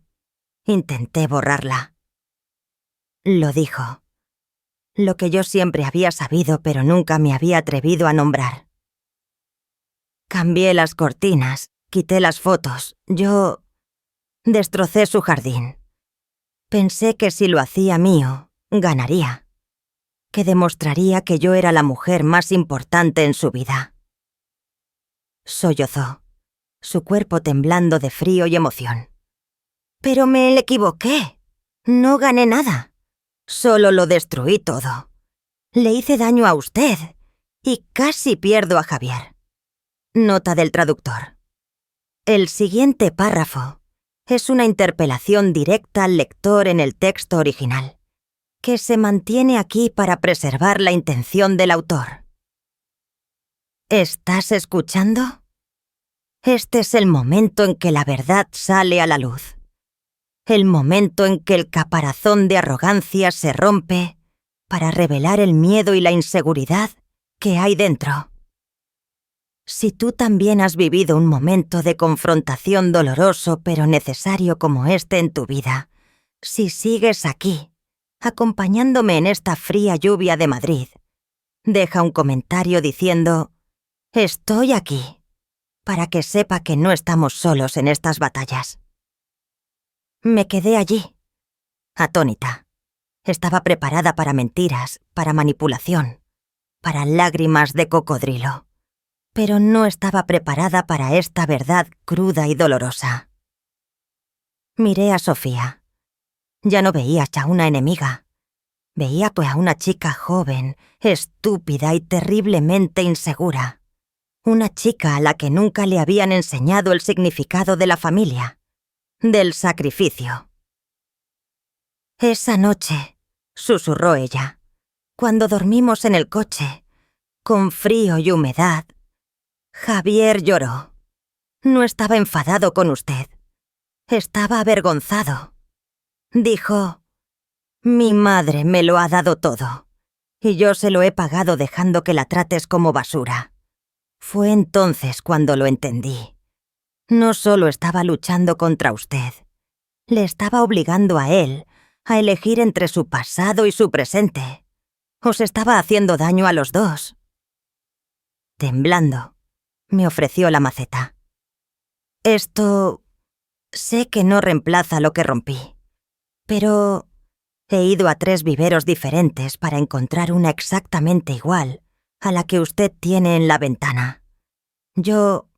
borrarla. Lo dijo. Lo que yo siempre había sabido, pero nunca me había atrevido a nombrar. Cambié las cortinas, quité las fotos. Yo destrocé su jardín. Pensé que si lo hacía mío, ganaría. Que demostraría que yo era la mujer más importante en su vida. Sollozó, su cuerpo temblando de frío y emoción. Pero me equivoqué. No gané nada. Solo lo destruí todo. Le hice daño a usted y casi pierdo a Javier. Nota del traductor. El siguiente párrafo es una interpelación directa al lector en el texto original, que se mantiene aquí para preservar la intención del autor. ¿Estás escuchando? Este es el momento en que la verdad sale a la luz. El momento en que el caparazón de arrogancia se rompe para revelar el miedo y la inseguridad que hay dentro. Si tú también has vivido un momento de confrontación doloroso pero necesario como este en tu vida, si sigues aquí, acompañándome en esta fría lluvia de Madrid, deja un comentario diciendo: «Estoy aquí», para que sepa que no estamos solos en estas batallas. Me quedé allí, atónita. Estaba preparada para mentiras, para manipulación, para lágrimas de cocodrilo. Pero no estaba preparada para esta verdad cruda y dolorosa. Miré a Sofía. Ya no veía a una enemiga. Veía a una chica joven, estúpida y terriblemente insegura. Una chica a la que nunca le habían enseñado el significado de la familia, del sacrificio. Esa noche, susurró ella, cuando dormimos en el coche, con frío y humedad, Javier lloró. No estaba enfadado con usted. Estaba avergonzado. Dijo: «Mi madre me lo ha dado todo, y yo se lo he pagado dejando que la trates como basura». Fue entonces cuando lo entendí. No solo estaba luchando contra usted, le estaba obligando a él a elegir entre su pasado y su presente. Os estaba haciendo daño a los dos. Temblando, me ofreció la maceta. Esto sé que no reemplaza lo que rompí, pero he ido a 3 viveros diferentes para encontrar una exactamente igual a la que usted tiene en la ventana. Yo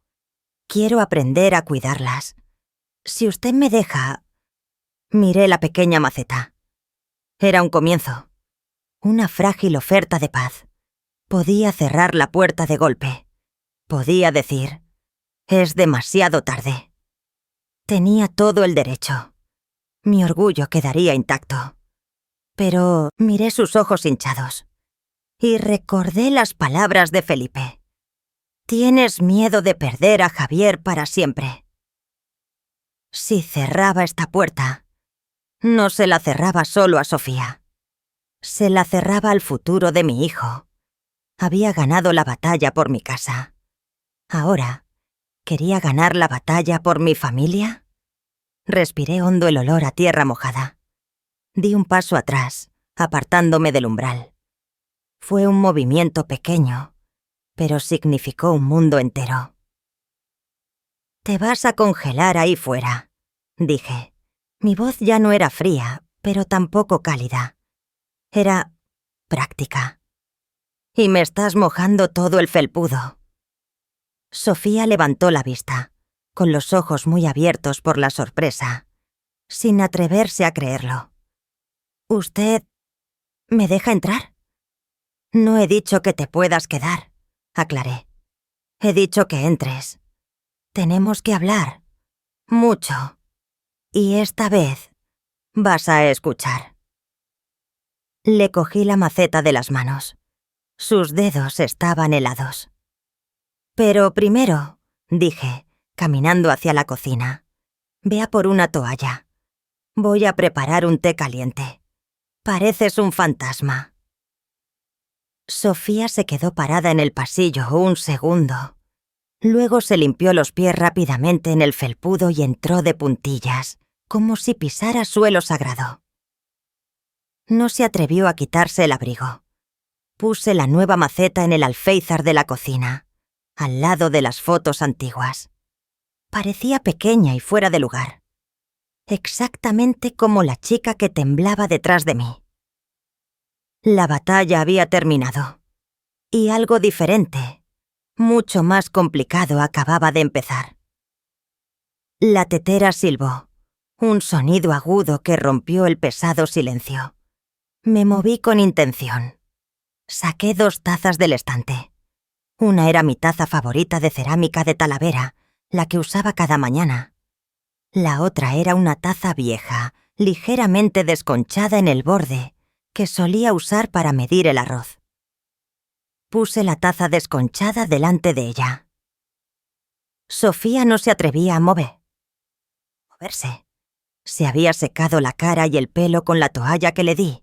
quiero aprender a cuidarlas. Si usted me deja... Miré la pequeña maceta. Era un comienzo, una frágil oferta de paz. Podía cerrar la puerta de golpe. Podía decir: «Es demasiado tarde». Tenía todo el derecho. Mi orgullo quedaría intacto. Pero miré sus ojos hinchados y recordé las palabras de Felipe. «Tienes miedo de perder a Javier para siempre». Si cerraba esta puerta, no se la cerraba solo a Sofía. Se la cerraba al futuro de mi hijo. Había ganado la batalla por mi casa. Ahora, ¿quería ganar la batalla por mi familia? Respiré hondo el olor a tierra mojada. Di un paso atrás, apartándome del umbral. Fue un movimiento pequeño, pero significó un mundo entero. «Te vas a congelar ahí fuera», dije. Mi voz ya no era fría, pero tampoco cálida. Era práctica. «Y me estás mojando todo el felpudo». Sofía levantó la vista, con los ojos muy abiertos por la sorpresa, sin atreverse a creerlo. «¿Usted me deja entrar?» «No he dicho que te puedas quedar», aclaré. «He dicho que entres. Tenemos que hablar. Mucho. Y esta vez vas a escuchar». Le cogí la maceta de las manos. Sus dedos estaban helados. «Pero primero», dije, caminando hacia la cocina, «ve a por una toalla. Voy a preparar un té caliente. Pareces un fantasma». Sofía se quedó parada en el pasillo un segundo. Luego se limpió los pies rápidamente en el felpudo y entró de puntillas, como si pisara suelo sagrado. No se atrevió a quitarse el abrigo. Puse la nueva maceta en el alféizar de la cocina, al lado de las fotos antiguas. Parecía pequeña y fuera de lugar. Exactamente como la chica que temblaba detrás de mí. La batalla había terminado. Y algo diferente, mucho más complicado, acababa de empezar. La tetera silbó, un sonido agudo que rompió el pesado silencio. Me moví con intención. Saqué 2 tazas del estante. Una era mi taza favorita de cerámica de Talavera, la que usaba cada mañana. La otra era una taza vieja, ligeramente desconchada en el borde, que solía usar para medir el arroz. Puse la taza desconchada delante de ella. Sofía no se atrevía a moverse. Se había secado la cara y el pelo con la toalla que le di,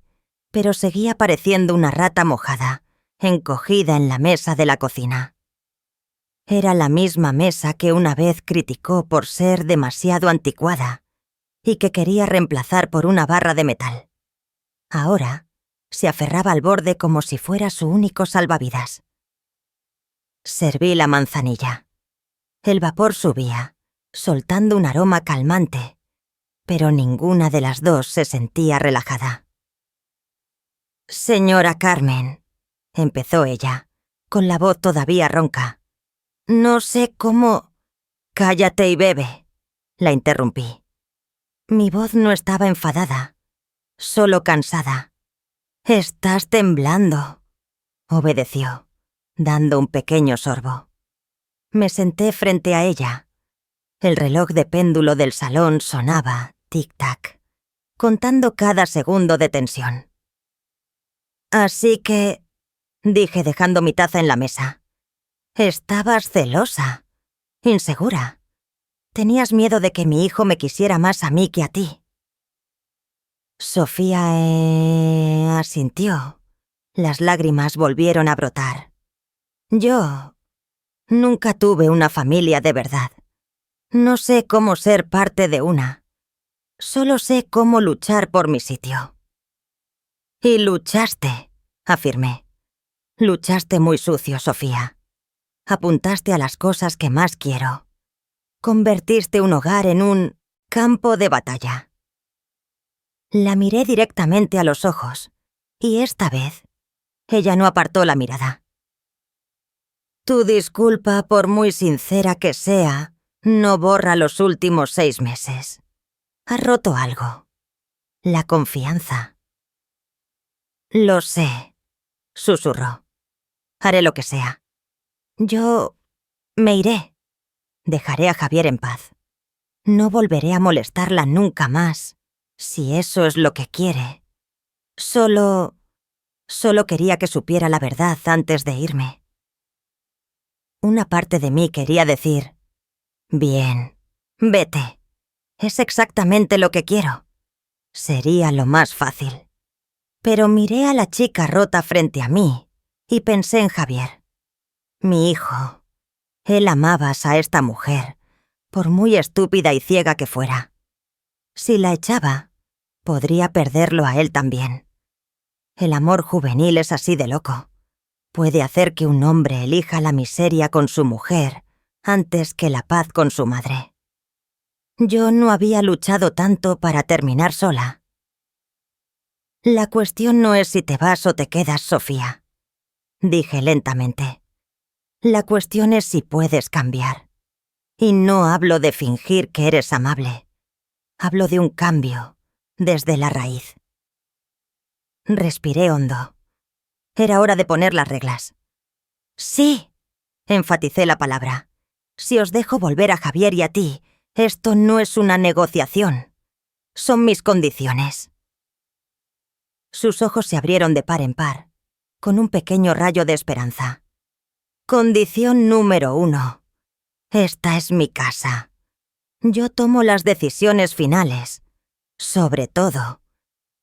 pero seguía pareciendo una rata mojada, encogida en la mesa de la cocina. Era la misma mesa que una vez criticó por ser demasiado anticuada y que quería reemplazar por una barra de metal. Ahora se aferraba al borde como si fuera su único salvavidas. Serví la manzanilla. El vapor subía, soltando un aroma calmante, pero ninguna de las dos se sentía relajada. «Señora Carmen», empezó ella, con la voz todavía ronca. «No sé cómo...» «Cállate y bebe», la interrumpí. Mi voz no estaba enfadada, solo cansada. «Estás temblando», obedeció, dando un pequeño sorbo. Me senté frente a ella. El reloj de péndulo del salón sonaba, tic-tac, contando cada segundo de tensión. «Así que», dije dejando mi taza en la mesa, «estabas celosa, insegura. Tenías miedo de que mi hijo me quisiera más a mí que a ti». Sofía asintió. Las lágrimas volvieron a brotar. «Yo nunca tuve una familia de verdad. No sé cómo ser parte de una. Solo sé cómo luchar por mi sitio». «Y luchaste», afirmé. «Luchaste muy sucio, Sofía. Apuntaste a las cosas que más quiero. Convertiste un hogar en un campo de batalla». La miré directamente a los ojos, y esta vez ella no apartó la mirada. «Tu disculpa, por muy sincera que sea, no borra los últimos 6 meses. Has roto algo. La confianza». «Lo sé», susurró. «Haré lo que sea. Yo me iré. Dejaré a Javier en paz. No volveré a molestarla nunca más, si eso es lo que quiere. Solo quería que supiera la verdad antes de irme». Una parte de mí quería decir: «Bien, vete. Es exactamente lo que quiero. Sería lo más fácil». Pero miré a la chica rota frente a mí y pensé en Javier. Mi hijo. Él amaba a esta mujer, por muy estúpida y ciega que fuera. Si la echaba, Podría perderlo a él también. El amor juvenil es así de loco. Puede hacer que un hombre elija la miseria con su mujer antes que la paz con su madre. Yo no había luchado tanto para terminar sola. La cuestión no es si te vas o te quedas, Sofía, dije lentamente. La cuestión es si puedes cambiar. Y no hablo de fingir que eres amable. Hablo de un cambio, desde la raíz. Respiré hondo. Era hora de poner las reglas. Sí, enfaticé la palabra. Si os dejo volver a Javier y a ti, esto no es una negociación. Son mis condiciones. Sus ojos se abrieron de par en par, con un pequeño rayo de esperanza. Condición número 1. Esta es mi casa. Yo tomo las decisiones finales. Sobre todo.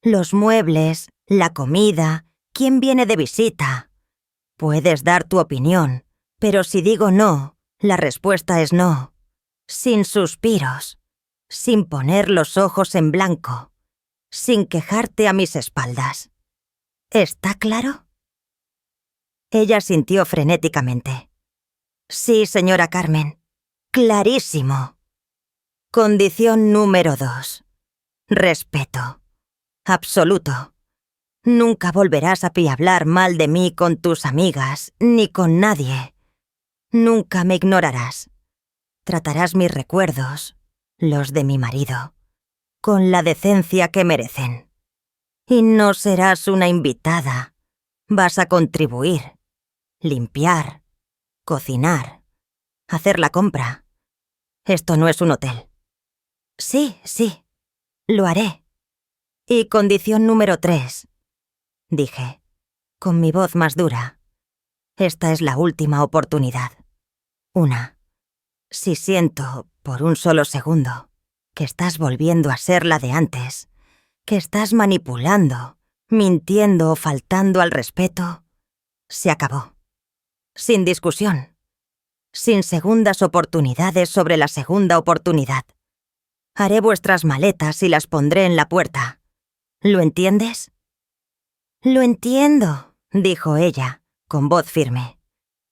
Los muebles, la comida, quién viene de visita. Puedes dar tu opinión, pero si digo no, la respuesta es no. Sin suspiros. Sin poner los ojos en blanco. Sin quejarte a mis espaldas. ¿Está claro? Ella sintió frenéticamente. Sí, señora Carmen. Clarísimo. Condición número 2. Respeto. Absoluto. Nunca volverás a hablar mal de mí con tus amigas, ni con nadie. Nunca me ignorarás. Tratarás mis recuerdos, los de mi marido, con la decencia que merecen. Y no serás una invitada. Vas a contribuir, limpiar, cocinar, hacer la compra. Esto no es un hotel. Sí, lo haré. Y condición número 3, dije, con mi voz más dura. Esta es la última oportunidad. Si siento, por un solo segundo, que estás volviendo a ser la de antes, que estás manipulando, mintiendo o faltando al respeto, se acabó. Sin discusión. Sin segundas oportunidades sobre la segunda oportunidad. Haré vuestras maletas y las pondré en la puerta. ¿Lo entiendes? Lo entiendo, dijo ella, con voz firme.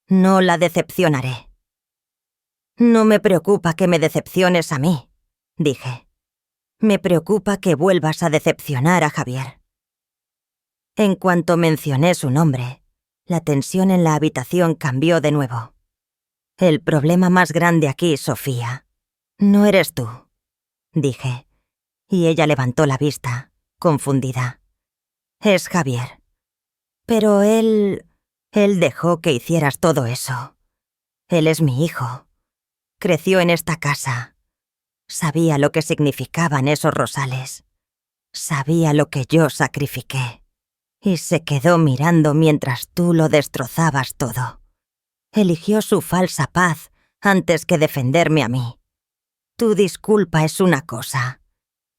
No la decepcionaré. No me preocupa que me decepciones a mí, dije. Me preocupa que vuelvas a decepcionar a Javier. En cuanto mencioné su nombre, la tensión en la habitación cambió de nuevo. El problema más grande aquí, Sofía, no eres tú, dije, y ella levantó la vista, confundida. Es Javier. Pero él dejó que hicieras todo eso. Él es mi hijo. Creció en esta casa. Sabía lo que significaban esos rosales. Sabía lo que yo sacrifiqué. Y se quedó mirando mientras tú lo destrozabas todo. Eligió su falsa paz antes que defenderme a mí. Tu disculpa es una cosa,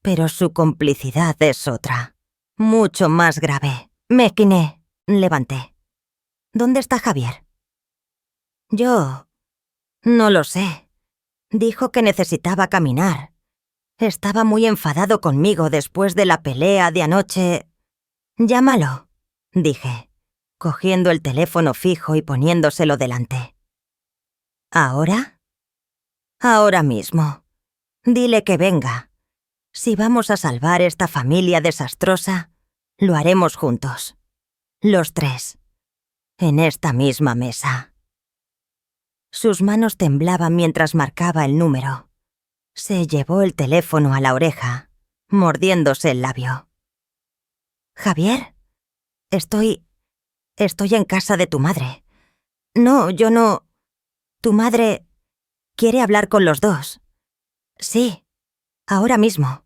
pero su complicidad es otra. Mucho más grave. Me quiné. Levanté. ¿Dónde está Javier? Yo... no lo sé. Dijo que necesitaba caminar. Estaba muy enfadado conmigo después de la pelea de anoche. Llámalo, dije, cogiendo el teléfono fijo y poniéndoselo delante. ¿Ahora? Ahora mismo. Dile que venga. Si vamos a salvar esta familia desastrosa, lo haremos juntos. Los 3. En esta misma mesa. Sus manos temblaban mientras marcaba el número. Se llevó el teléfono a la oreja, mordiéndose el labio. ¿Javier? Estoy en casa de tu madre. No, yo no... Tu madre quiere hablar con los dos. Sí, ahora mismo.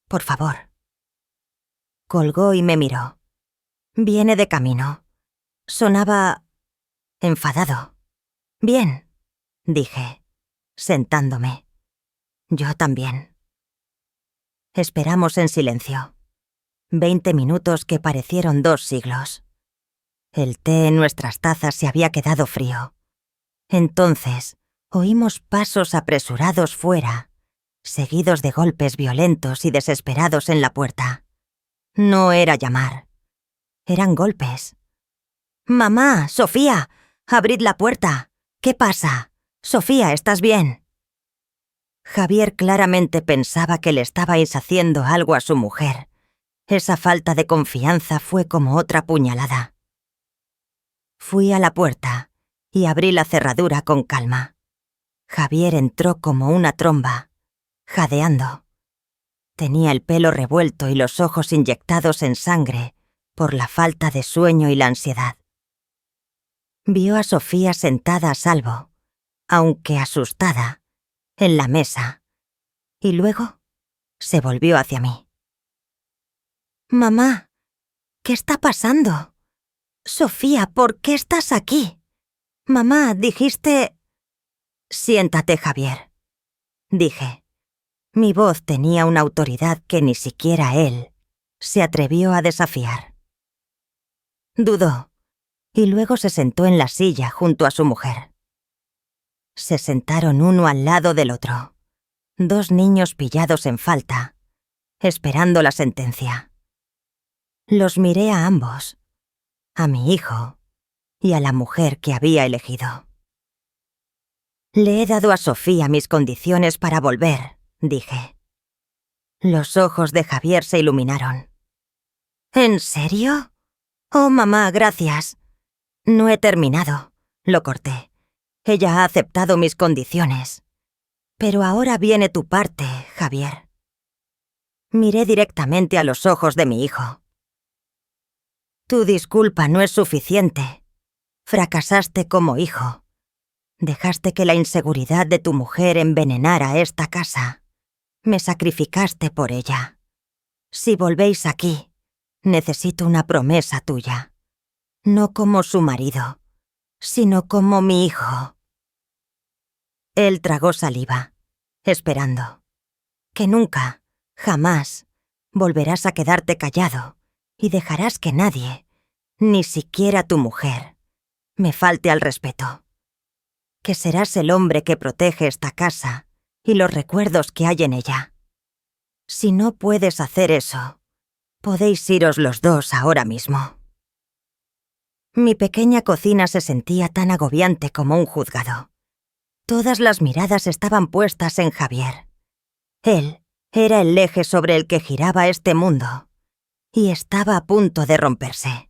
Por favor. Colgó y me miró. Viene de camino. Sonaba... enfadado. Bien, dije, sentándome. Yo también. Esperamos en silencio. 20 minutos que parecieron 2 siglos. El té en nuestras tazas se había quedado frío. Entonces, oímos pasos apresurados fuera, seguidos de golpes violentos y desesperados en la puerta. No era llamar. Eran golpes. «Mamá, Sofía, abrid la puerta. ¿Qué pasa? Sofía, ¿estás bien?» Javier claramente pensaba que le estabais haciendo algo a su mujer. Esa falta de confianza fue como otra puñalada. Fui a la puerta y abrí la cerradura con calma. Javier entró como una tromba, jadeando. Tenía el pelo revuelto y los ojos inyectados en sangre por la falta de sueño y la ansiedad. Vio a Sofía sentada a salvo, aunque asustada, en la mesa, y luego se volvió hacia mí. «Mamá, ¿qué está pasando? Sofía, ¿por qué estás aquí? Mamá, dijiste...» «Siéntate, Javier», dije. Mi voz tenía una autoridad que ni siquiera él se atrevió a desafiar. Dudó, y luego se sentó en la silla junto a su mujer. Se sentaron uno al lado del otro, dos niños pillados en falta, esperando la sentencia. Los miré a ambos, a mi hijo y a la mujer que había elegido. «Le he dado a Sofía mis condiciones para volver», dije. Los ojos de Javier se iluminaron. «¿En serio? Oh, mamá, gracias». «No he terminado», lo corté. «Ella ha aceptado mis condiciones. Pero ahora viene tu parte, Javier». Miré directamente a los ojos de mi hijo. «Tu disculpa no es suficiente. Fracasaste como hijo. Dejaste que la inseguridad de tu mujer envenenara esta casa. Me sacrificaste por ella. Si volvéis aquí, necesito una promesa tuya. No como su marido, sino como mi hijo». Él tragó saliva, esperando. «Que nunca, jamás, volverás a quedarte callado y dejarás que nadie, ni siquiera tu mujer, me falte al respeto. Que serás el hombre que protege esta casa y los recuerdos que hay en ella. Si no puedes hacer eso, podéis iros los dos ahora mismo». Mi pequeña cocina se sentía tan agobiante como un juzgado. Todas las miradas estaban puestas en Javier. Él era el eje sobre el que giraba este mundo, y estaba a punto de romperse.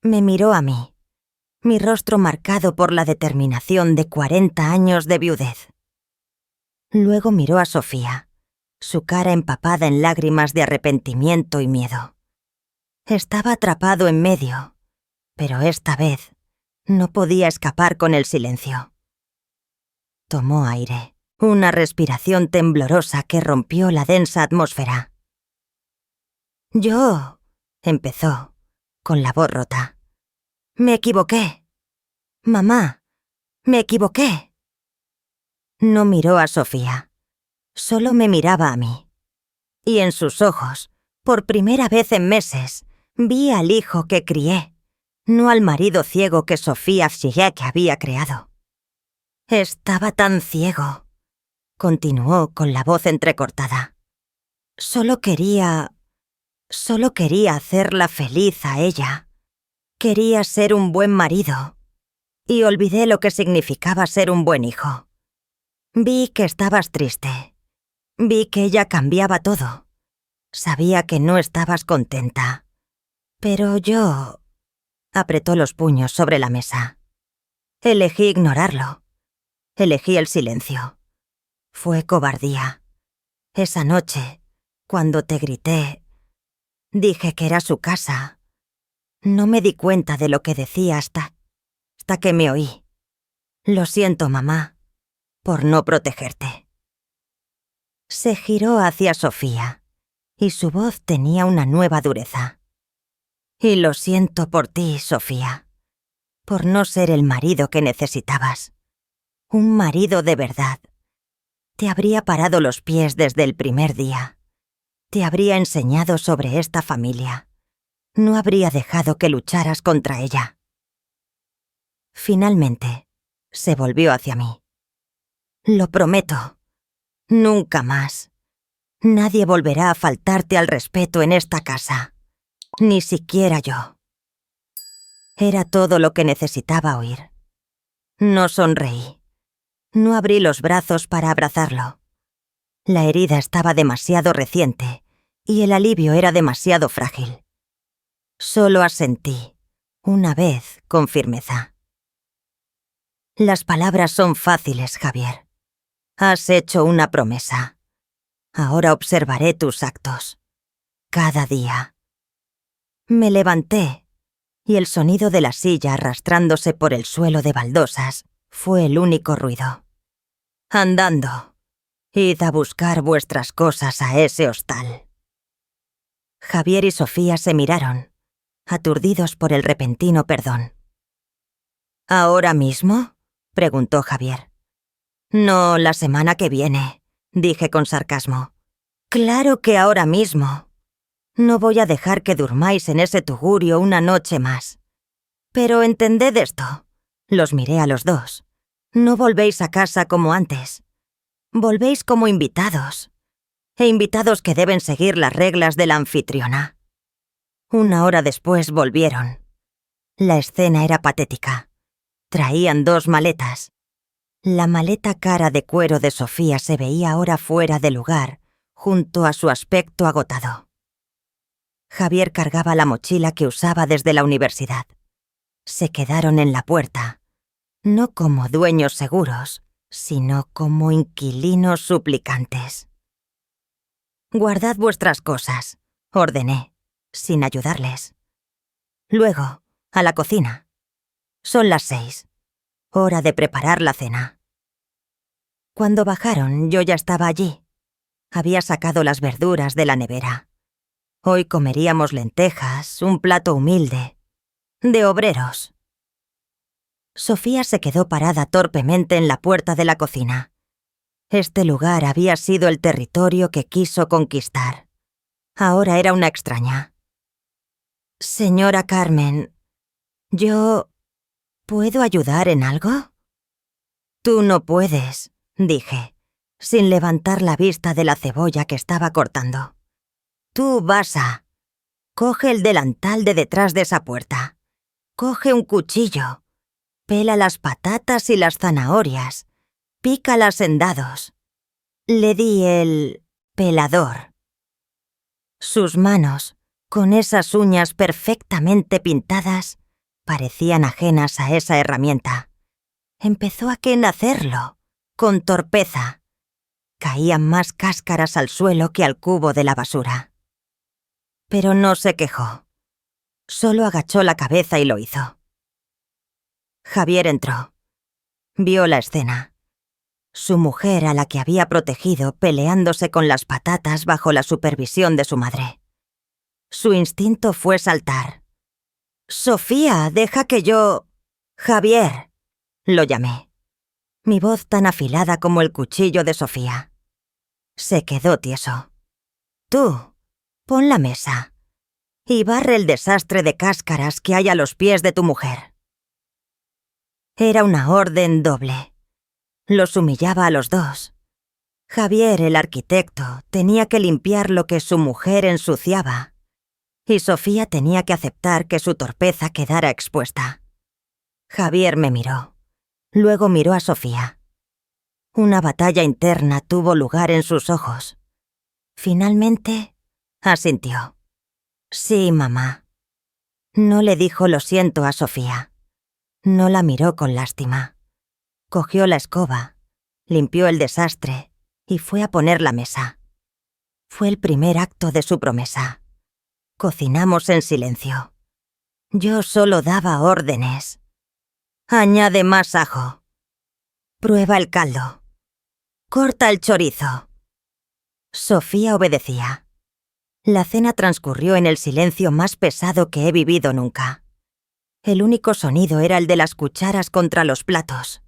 Me miró a mí, mi rostro marcado por la determinación de 40 años de viudez. Luego miró a Sofía, su cara empapada en lágrimas de arrepentimiento y miedo. Estaba atrapado en medio, pero esta vez no podía escapar con el silencio. Tomó aire, una respiración temblorosa que rompió la densa atmósfera. «Yo», empezó, con la voz rota. «Me equivoqué. Mamá, me equivoqué». No miró a Sofía, solo me miraba a mí. Y en sus ojos, por primera vez en meses, vi al hijo que crié, no al marido ciego que Sofía Wsiek había creado. «Estaba tan ciego», continuó con la voz entrecortada. Solo quería hacerla feliz a ella. Quería ser un buen marido. Y olvidé lo que significaba ser un buen hijo. Vi que estabas triste. Vi que ella cambiaba todo. Sabía que no estabas contenta. Pero yo...» Apretó los puños sobre la mesa. «Elegí ignorarlo. Elegí el silencio. Fue cobardía. Esa noche, cuando te grité, dije que era su casa. No me di cuenta de lo que decía hasta que me oí. Lo siento, mamá, por no protegerte». Se giró hacia Sofía, y su voz tenía una nueva dureza. «Y lo siento por ti, Sofía, por no ser el marido que necesitabas. Un marido de verdad. Te habría parado los pies desde el primer día. Te habría enseñado sobre esta familia. No habría dejado que lucharas contra ella». Finalmente, se volvió hacia mí. «Lo prometo. Nunca más. Nadie volverá a faltarte al respeto en esta casa. Ni siquiera yo. Era todo lo que necesitaba oír. No sonreí. No abrí los brazos para abrazarlo. La herida estaba demasiado reciente y el alivio era demasiado frágil. Solo asentí, una vez con firmeza. Las palabras son fáciles, Javier. Has hecho una promesa. Ahora observaré tus actos. Cada día. Me levanté y el sonido de la silla arrastrándose por el suelo de baldosas fue el único ruido. Andando. Id a buscar vuestras cosas a ese hostal. Javier y Sofía se miraron, aturdidos por el repentino perdón. ¿Ahora mismo?, preguntó Javier. No, la semana que viene, dije con sarcasmo. Claro que ahora mismo. No voy a dejar que durmáis en ese tugurio una noche más. Pero entended esto. Los miré a los dos. No volvéis a casa como antes. Volvéis como invitados. E invitados que deben seguir las reglas de la anfitriona. Una hora después volvieron. La escena era patética. Traían 2 maletas. La maleta cara de cuero de Sofía se veía ahora fuera de lugar, junto a su aspecto agotado. Javier cargaba la mochila que usaba desde la universidad. Se quedaron en la puerta, no como dueños seguros, sino como inquilinos suplicantes. Guardad vuestras cosas, ordené, sin ayudarles. Luego, a la cocina. Son las 6. Hora de preparar la cena. Cuando bajaron, yo ya estaba allí. Había sacado las verduras de la nevera. Hoy comeríamos lentejas, un plato humilde, de obreros. Sofía se quedó parada torpemente en la puerta de la cocina. Este lugar había sido el territorio que quiso conquistar. Ahora era una extraña. Señora Carmen, ¿puedo ayudar en algo? Tú no puedes, dije, sin levantar la vista de la cebolla que estaba cortando. Tú vas a... Coge el delantal de detrás de esa puerta. Coge un cuchillo. Pela las patatas y las zanahorias. Pícalas en dados. Le di el pelador. Sus manos, con esas uñas perfectamente pintadas, parecían ajenas a esa herramienta. Empezó a hacerlo, con torpeza. Caían más cáscaras al suelo que al cubo de la basura. Pero no se quejó. Solo agachó la cabeza y lo hizo. Javier entró. Vio la escena. Su mujer, a la que había protegido, peleándose con las patatas bajo la supervisión de su madre. Su instinto fue saltar. «Sofía, deja que yo...» «Javier», lo llamé. Mi voz tan afilada como el cuchillo de Sofía. Se quedó tieso. «Tú, pon la mesa y barre el desastre de cáscaras que hay a los pies de tu mujer». Era una orden doble. Los humillaba a los dos. Javier, el arquitecto, tenía que limpiar lo que su mujer ensuciaba, y Sofía tenía que aceptar que su torpeza quedara expuesta. Javier me miró. Luego miró a Sofía. Una batalla interna tuvo lugar en sus ojos. Finalmente, asintió. «Sí, mamá». No le dijo lo siento a Sofía. No la miró con lástima. Cogió la escoba, limpió el desastre y fue a poner la mesa. Fue el primer acto de su promesa. Cocinamos en silencio. Yo solo daba órdenes. «Añade más ajo. Prueba el caldo. Corta el chorizo». Sofía obedecía. La cena transcurrió en el silencio más pesado que he vivido nunca. El único sonido era el de las cucharas contra los platos.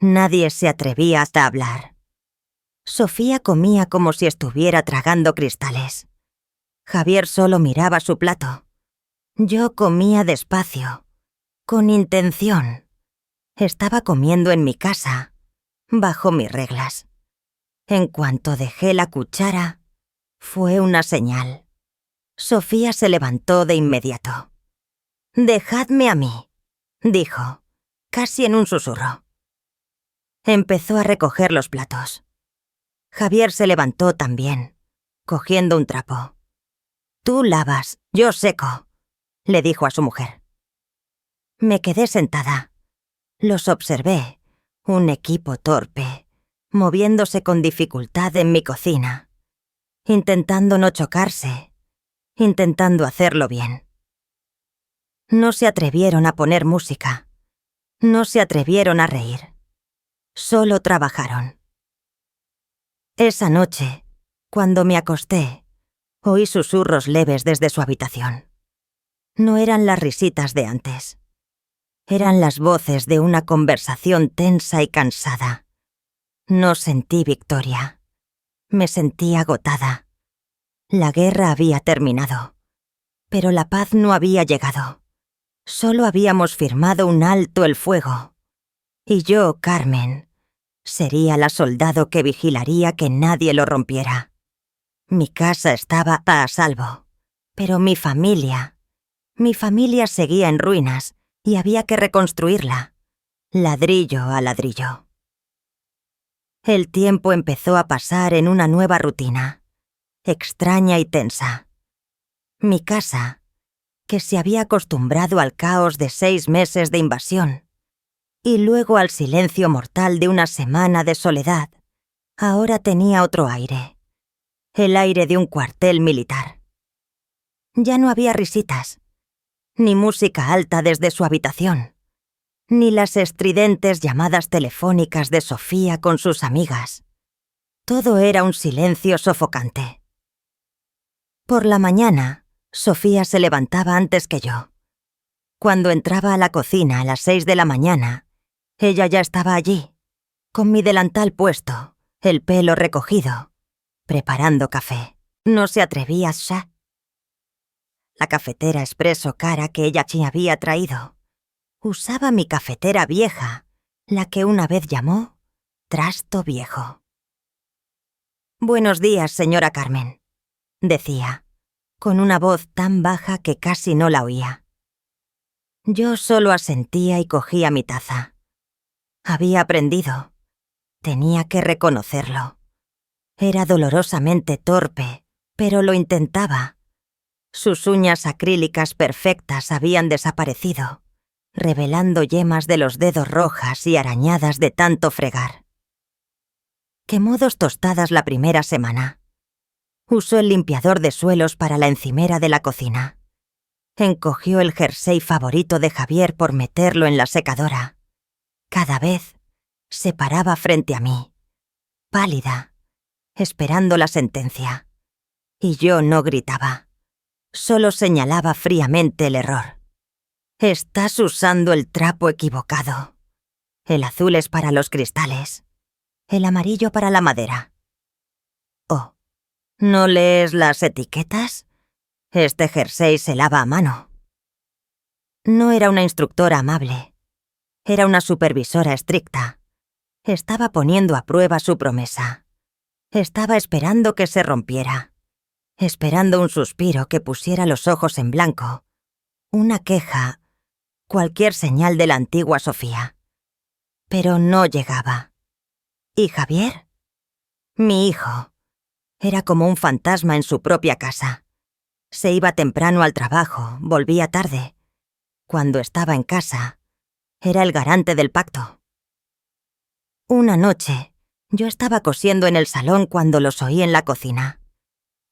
Nadie se atrevía hasta hablar. Sofía comía como si estuviera tragando cristales. Javier solo miraba su plato. Yo comía despacio, con intención. Estaba comiendo en mi casa, bajo mis reglas. En cuanto dejé la cuchara, Fue una señal. Sofía se levantó de inmediato. «Dejadme a mí», dijo, casi en un susurro. Empezó a recoger los platos. Javier se levantó también, cogiendo un trapo. «Tú lavas, yo seco», le dijo a su mujer. Me quedé sentada. Los observé, un equipo torpe, moviéndose con dificultad en mi cocina, intentando no chocarse, intentando hacerlo bien. No se atrevieron a poner música, no se atrevieron a reír, solo trabajaron. Esa noche, cuando me acosté, oí susurros leves desde su habitación. No eran las risitas de antes. Eran las voces de una conversación tensa y cansada. No sentí victoria. Me sentí agotada. La guerra había terminado, pero la paz no había llegado. Solo habíamos firmado un alto el fuego. Y yo, Carmen, sería la soldado que vigilaría que nadie lo rompiera. Mi casa estaba a salvo, pero mi familia seguía en ruinas y había que reconstruirla, ladrillo a ladrillo. El tiempo empezó a pasar en una nueva rutina, extraña y tensa. Mi casa, que se había acostumbrado al caos de 6 meses de invasión y luego al silencio mortal de una semana de soledad, ahora tenía otro aire, el aire de un cuartel militar. Ya no había risitas, ni música alta desde su habitación, ni las estridentes llamadas telefónicas de Sofía con sus amigas. Todo era un silencio sofocante. Por la mañana, Sofía se levantaba antes que yo. Cuando entraba a la cocina a las 6 de la mañana, ella ya estaba allí, con mi delantal puesto, el pelo recogido, preparando café. No se atrevía a la cafetera expreso cara que ella me había traído. Usaba mi cafetera vieja, la que una vez llamó trasto viejo. «Buenos días, señora Carmen», decía, con una voz tan baja que casi no la oía. Yo solo asentía y cogía mi taza. Había aprendido. Tenía que reconocerlo. Era dolorosamente torpe, pero lo intentaba. Sus uñas acrílicas perfectas habían desaparecido, revelando yemas de los dedos rojas y arañadas de tanto fregar. Quemó 2 tostadas la primera semana. Usó el limpiador de suelos para la encimera de la cocina. Encogió el jersey favorito de Javier por meterlo en la secadora. Cada vez se paraba frente a mí, pálida, esperando la sentencia. Y yo no gritaba. Solo señalaba fríamente el error. «Estás usando el trapo equivocado. El azul es para los cristales, el amarillo para la madera. Oh, ¿no lees las etiquetas? Este jersey se lava a mano». No era una instructora amable. Era una supervisora estricta. Estaba poniendo a prueba su promesa. Estaba esperando que se rompiera. Esperando un suspiro que pusiera los ojos en blanco. Una queja, cualquier señal de la antigua Sofía. Pero no llegaba. ¿Y Javier? Mi hijo. Era como un fantasma en su propia casa. Se iba temprano al trabajo, volvía tarde. Cuando estaba en casa, era el garante del pacto. Una noche, yo estaba cosiendo en el salón cuando los oí en la cocina.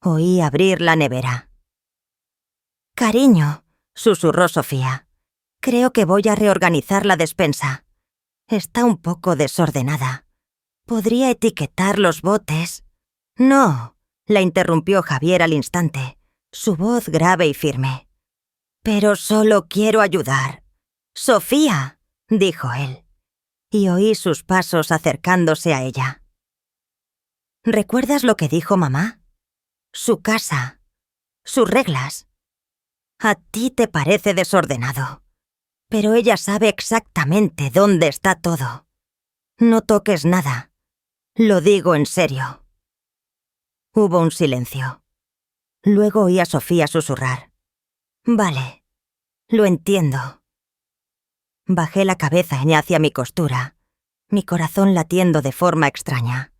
Oí abrir la nevera. «Cariño», susurró Sofía, «creo que voy a reorganizar la despensa. Está un poco desordenada. ¿Podría etiquetar los botes?» «No», la interrumpió Javier al instante, su voz grave y firme. «Pero solo quiero ayudar». «Sofía», dijo él, y oí sus pasos acercándose a ella. «¿Recuerdas lo que dijo mamá? Su casa, sus reglas. A ti te parece desordenado, pero ella sabe exactamente dónde está todo. No toques nada. Lo digo en serio». Hubo un silencio. Luego oí a Sofía susurrar. «Vale, lo entiendo». Bajé la cabeza hacia mi costura, mi corazón latiendo de forma extraña.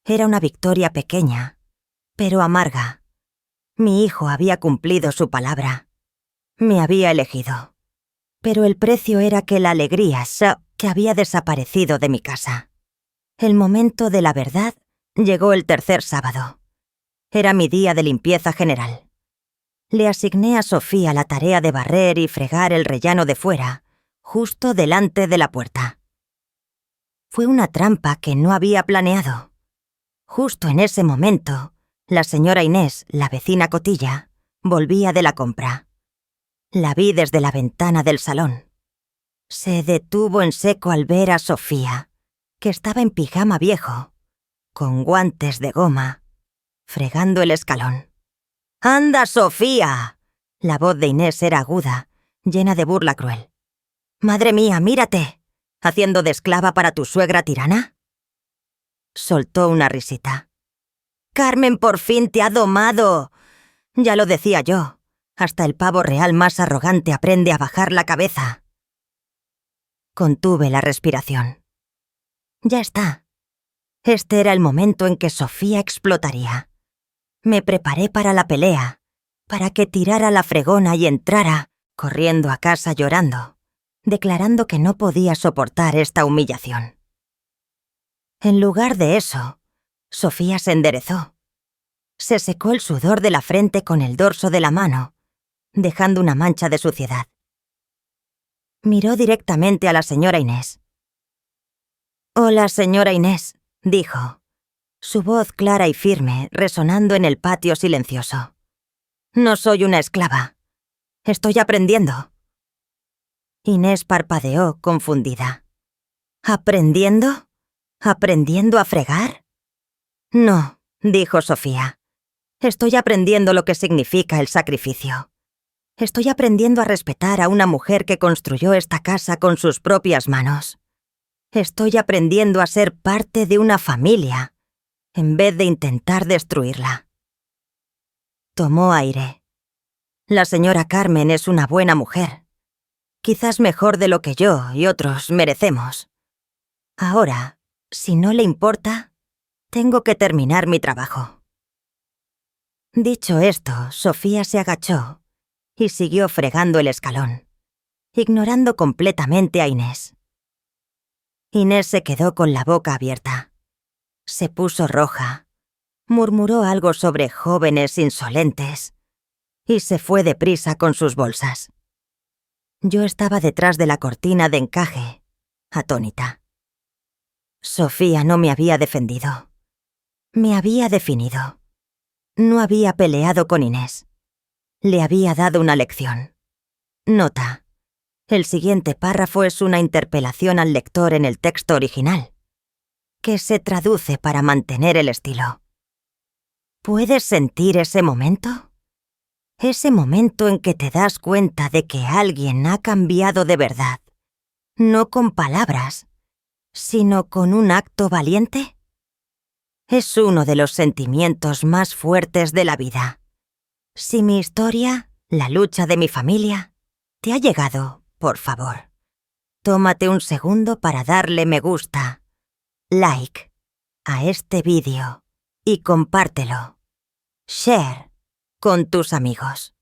Era una victoria pequeña, pero amarga. Mi hijo había cumplido su palabra. Me había elegido. Pero el precio era que la alegría que había desaparecido de mi casa. El momento de la verdad llegó el tercer sábado. Era mi día de limpieza general. Le asigné a Sofía la tarea de barrer y fregar el rellano de fuera, justo delante de la puerta. Fue una trampa que no había planeado. Justo en ese momento, la señora Inés, la vecina Cotilla, volvía de la compra. La vi desde la ventana del salón. Se detuvo en seco al ver a Sofía, que estaba en pijama viejo, con guantes de goma, fregando el escalón. «¡Anda, Sofía!». La voz de Inés era aguda, llena de burla cruel. «¡Madre mía, mírate! ¿Haciendo de esclava para tu suegra tirana?». Soltó una risita. «Carmen por fin te ha domado. Ya lo decía yo. Hasta el pavo real más arrogante aprende a bajar la cabeza». Contuve la respiración. Ya está. Este era el momento en que Sofía explotaría. Me preparé para la pelea, para que tirara la fregona y entrara, corriendo a casa llorando, declarando que no podía soportar esta humillación. En lugar de eso, Sofía se enderezó. Se secó el sudor de la frente con el dorso de la mano, dejando una mancha de suciedad. Miró directamente a la señora Inés. «Hola, señora Inés», dijo, su voz clara y firme resonando en el patio silencioso. «No soy una esclava. Estoy aprendiendo». Inés parpadeó, confundida. «¿Aprendiendo? ¿Aprendiendo a fregar?». «No», dijo Sofía. «Estoy aprendiendo lo que significa el sacrificio. Estoy aprendiendo a respetar a una mujer que construyó esta casa con sus propias manos. Estoy aprendiendo a ser parte de una familia, en vez de intentar destruirla». Tomó aire. La señora Carmen es una buena mujer. Quizás mejor de lo que yo y otros merecemos. Ahora, si no le importa, tengo que terminar mi trabajo. Dicho esto, Sofía se agachó y siguió fregando el escalón, ignorando completamente a Inés. Inés se quedó con la boca abierta. Se puso roja, murmuró algo sobre jóvenes insolentes y se fue deprisa con sus bolsas. Yo estaba detrás de la cortina de encaje, atónita. Sofía no me había defendido. Me había definido. No había peleado con Inés. Le había dado una lección. Nota: el siguiente párrafo es una interpelación al lector en el texto original, que se traduce para mantener el estilo. ¿Puedes sentir ese momento? Ese momento en que te das cuenta de que alguien ha cambiado de verdad, no con palabras, sino con un acto valiente. Es uno de los sentimientos más fuertes de la vida. Si mi historia, la lucha de mi familia, te ha llegado, por favor, tómate un segundo para darle me gusta, like, a este vídeo y compártelo. Share con tus amigos.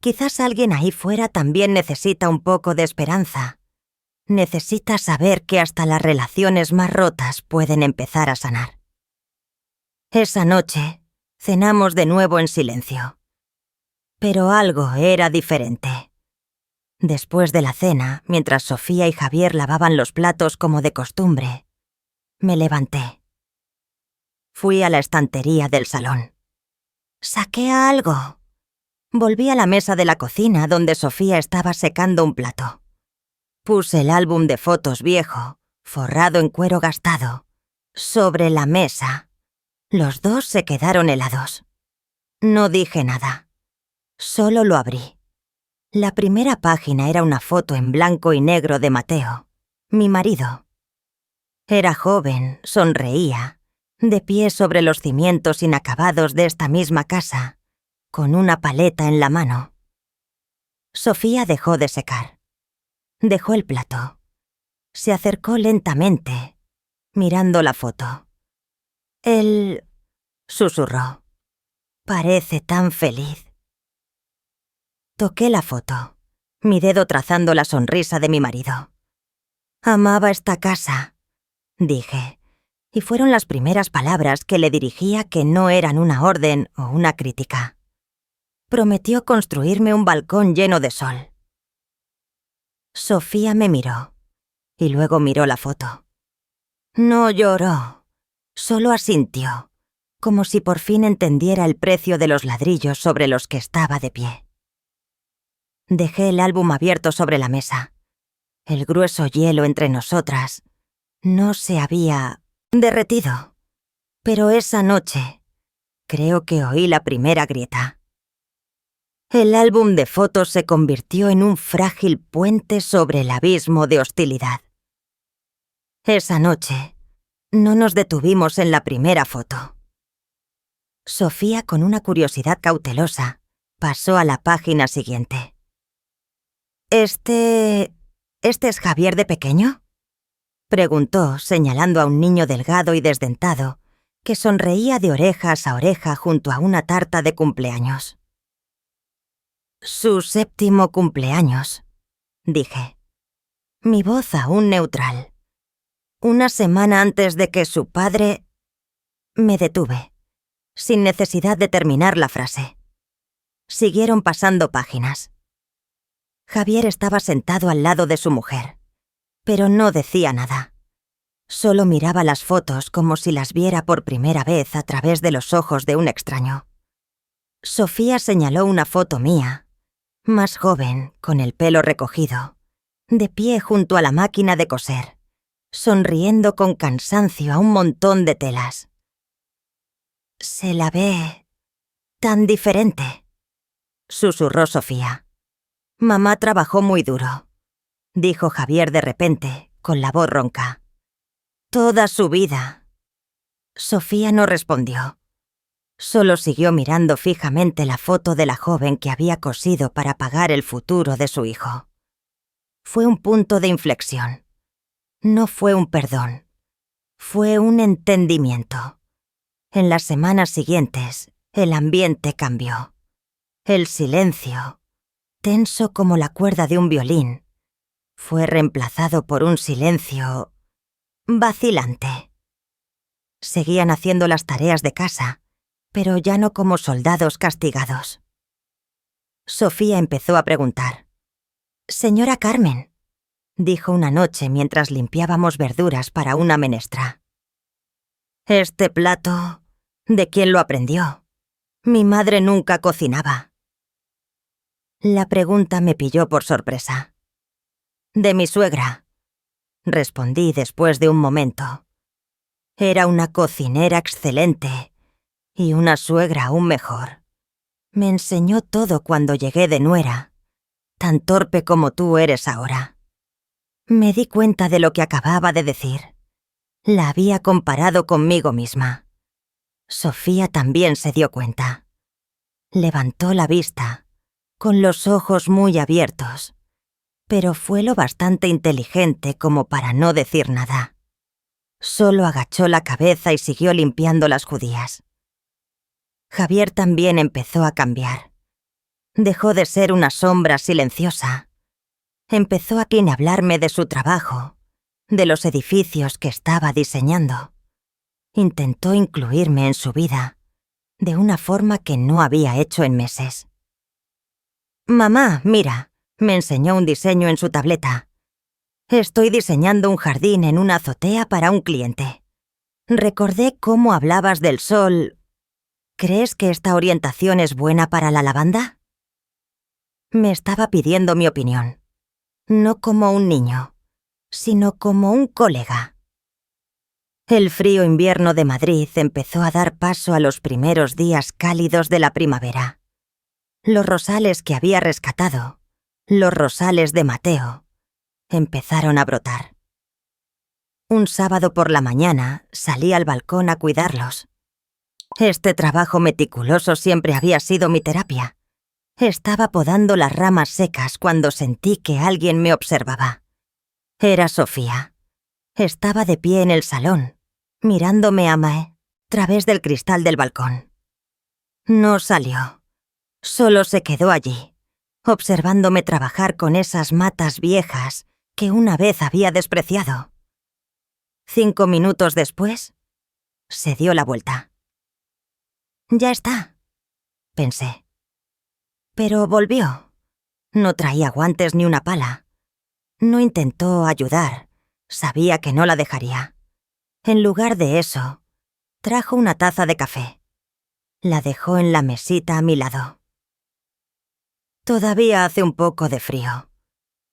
Quizás alguien ahí fuera también necesita un poco de esperanza. Necesita saber que hasta las relaciones más rotas pueden empezar a sanar. Esa noche, cenamos de nuevo en silencio. Pero algo era diferente. Después de la cena, mientras Sofía y Javier lavaban los platos como de costumbre, me levanté. Fui a la estantería del salón. Saqué algo. Volví a la mesa de la cocina donde Sofía estaba secando un plato. Puse el álbum de fotos viejo, forrado en cuero gastado, sobre la mesa. Los dos se quedaron helados. No dije nada. Solo lo abrí. La primera página era una foto en blanco y negro de Mateo, mi marido. Era joven, sonreía, de pie sobre los cimientos inacabados de esta misma casa, con una paleta en la mano. Sofía dejó de secar. Dejó el plato. Se acercó lentamente, mirando la foto. Él susurró. Parece tan feliz. Toqué la foto, mi dedo trazando la sonrisa de mi marido. Amaba esta casa, dije, y fueron las primeras palabras que le dirigía que no eran una orden o una crítica. Prometió construirme un balcón lleno de sol. Sofía me miró, y luego miró la foto. No lloró, solo asintió, como si por fin entendiera el precio de los ladrillos sobre los que estaba de pie. Dejé el álbum abierto sobre la mesa. El grueso hielo entre nosotras no se había derretido, pero esa noche creo que oí la primera grieta. El álbum de fotos se convirtió en un frágil puente sobre el abismo de hostilidad. Esa noche no nos detuvimos en la primera foto. Sofía, con una curiosidad cautelosa, pasó a la página siguiente. ¿Este es Javier de pequeño?, preguntó, señalando a un niño delgado y desdentado que sonreía de orejas a oreja junto a una tarta de cumpleaños. Su 7º cumpleaños, dije. Mi voz aún neutral. Una semana antes de que su padre... Me detuve, sin necesidad de terminar la frase. Siguieron pasando páginas. Javier estaba sentado al lado de su mujer, pero no decía nada. Solo miraba las fotos como si las viera por primera vez a través de los ojos de un extraño. Sofía señaló una foto mía, más joven, con el pelo recogido, de pie junto a la máquina de coser, sonriendo con cansancio a un montón de telas. Se la ve tan diferente, susurró Sofía. Mamá trabajó muy duro, dijo Javier de repente, con la voz ronca. Toda su vida. Sofía no respondió. Solo siguió mirando fijamente la foto de la joven que había cosido para pagar el futuro de su hijo. Fue un punto de inflexión. No fue un perdón. Fue un entendimiento. En las semanas siguientes, el ambiente cambió. El silencio, tenso como la cuerda de un violín, fue reemplazado por un silencio vacilante. Seguían haciendo las tareas de casa, pero ya no como soldados castigados. Sofía empezó a preguntar. «Señora Carmen», dijo una noche mientras limpiábamos verduras para una menestra. «Este plato, ¿de quién lo aprendió? Mi madre nunca cocinaba». La pregunta me pilló por sorpresa. «De mi suegra», respondí después de un momento. Era una cocinera excelente y una suegra aún mejor. Me enseñó todo cuando llegué de nuera, tan torpe como tú eres ahora. Me di cuenta de lo que acababa de decir. La había comparado conmigo misma. Sofía también se dio cuenta. Levantó la vista, con los ojos muy abiertos, pero fue lo bastante inteligente como para no decir nada. Solo agachó la cabeza y siguió limpiando las judías. Javier también empezó a cambiar. Dejó de ser una sombra silenciosa. Empezó a hablarme de su trabajo, de los edificios que estaba diseñando. Intentó incluirme en su vida, de una forma que no había hecho en meses. «Mamá, mira», me enseñó un diseño en su tableta. «Estoy diseñando un jardín en una azotea para un cliente. Recordé cómo hablabas del sol. ¿Crees que esta orientación es buena para la lavanda?» Me estaba pidiendo mi opinión. No como un niño, sino como un colega. El frío invierno de Madrid empezó a dar paso a los primeros días cálidos de la primavera. Los rosales que había rescatado, los rosales de Mateo, empezaron a brotar. Un sábado por la mañana salí al balcón a cuidarlos. Este trabajo meticuloso siempre había sido mi terapia. Estaba podando las ramas secas cuando sentí que alguien me observaba. Era Sofía. Estaba de pie en el salón, mirándome a través del cristal del balcón. No salió. Solo se quedó allí, observándome trabajar con esas matas viejas que una vez había despreciado. 5 minutos después, se dio la vuelta. «Ya está», pensé. Pero volvió. No traía guantes ni una pala. No intentó ayudar. Sabía que no la dejaría. En lugar de eso, trajo una taza de café. La dejó en la mesita a mi lado. «Todavía hace un poco de frío»,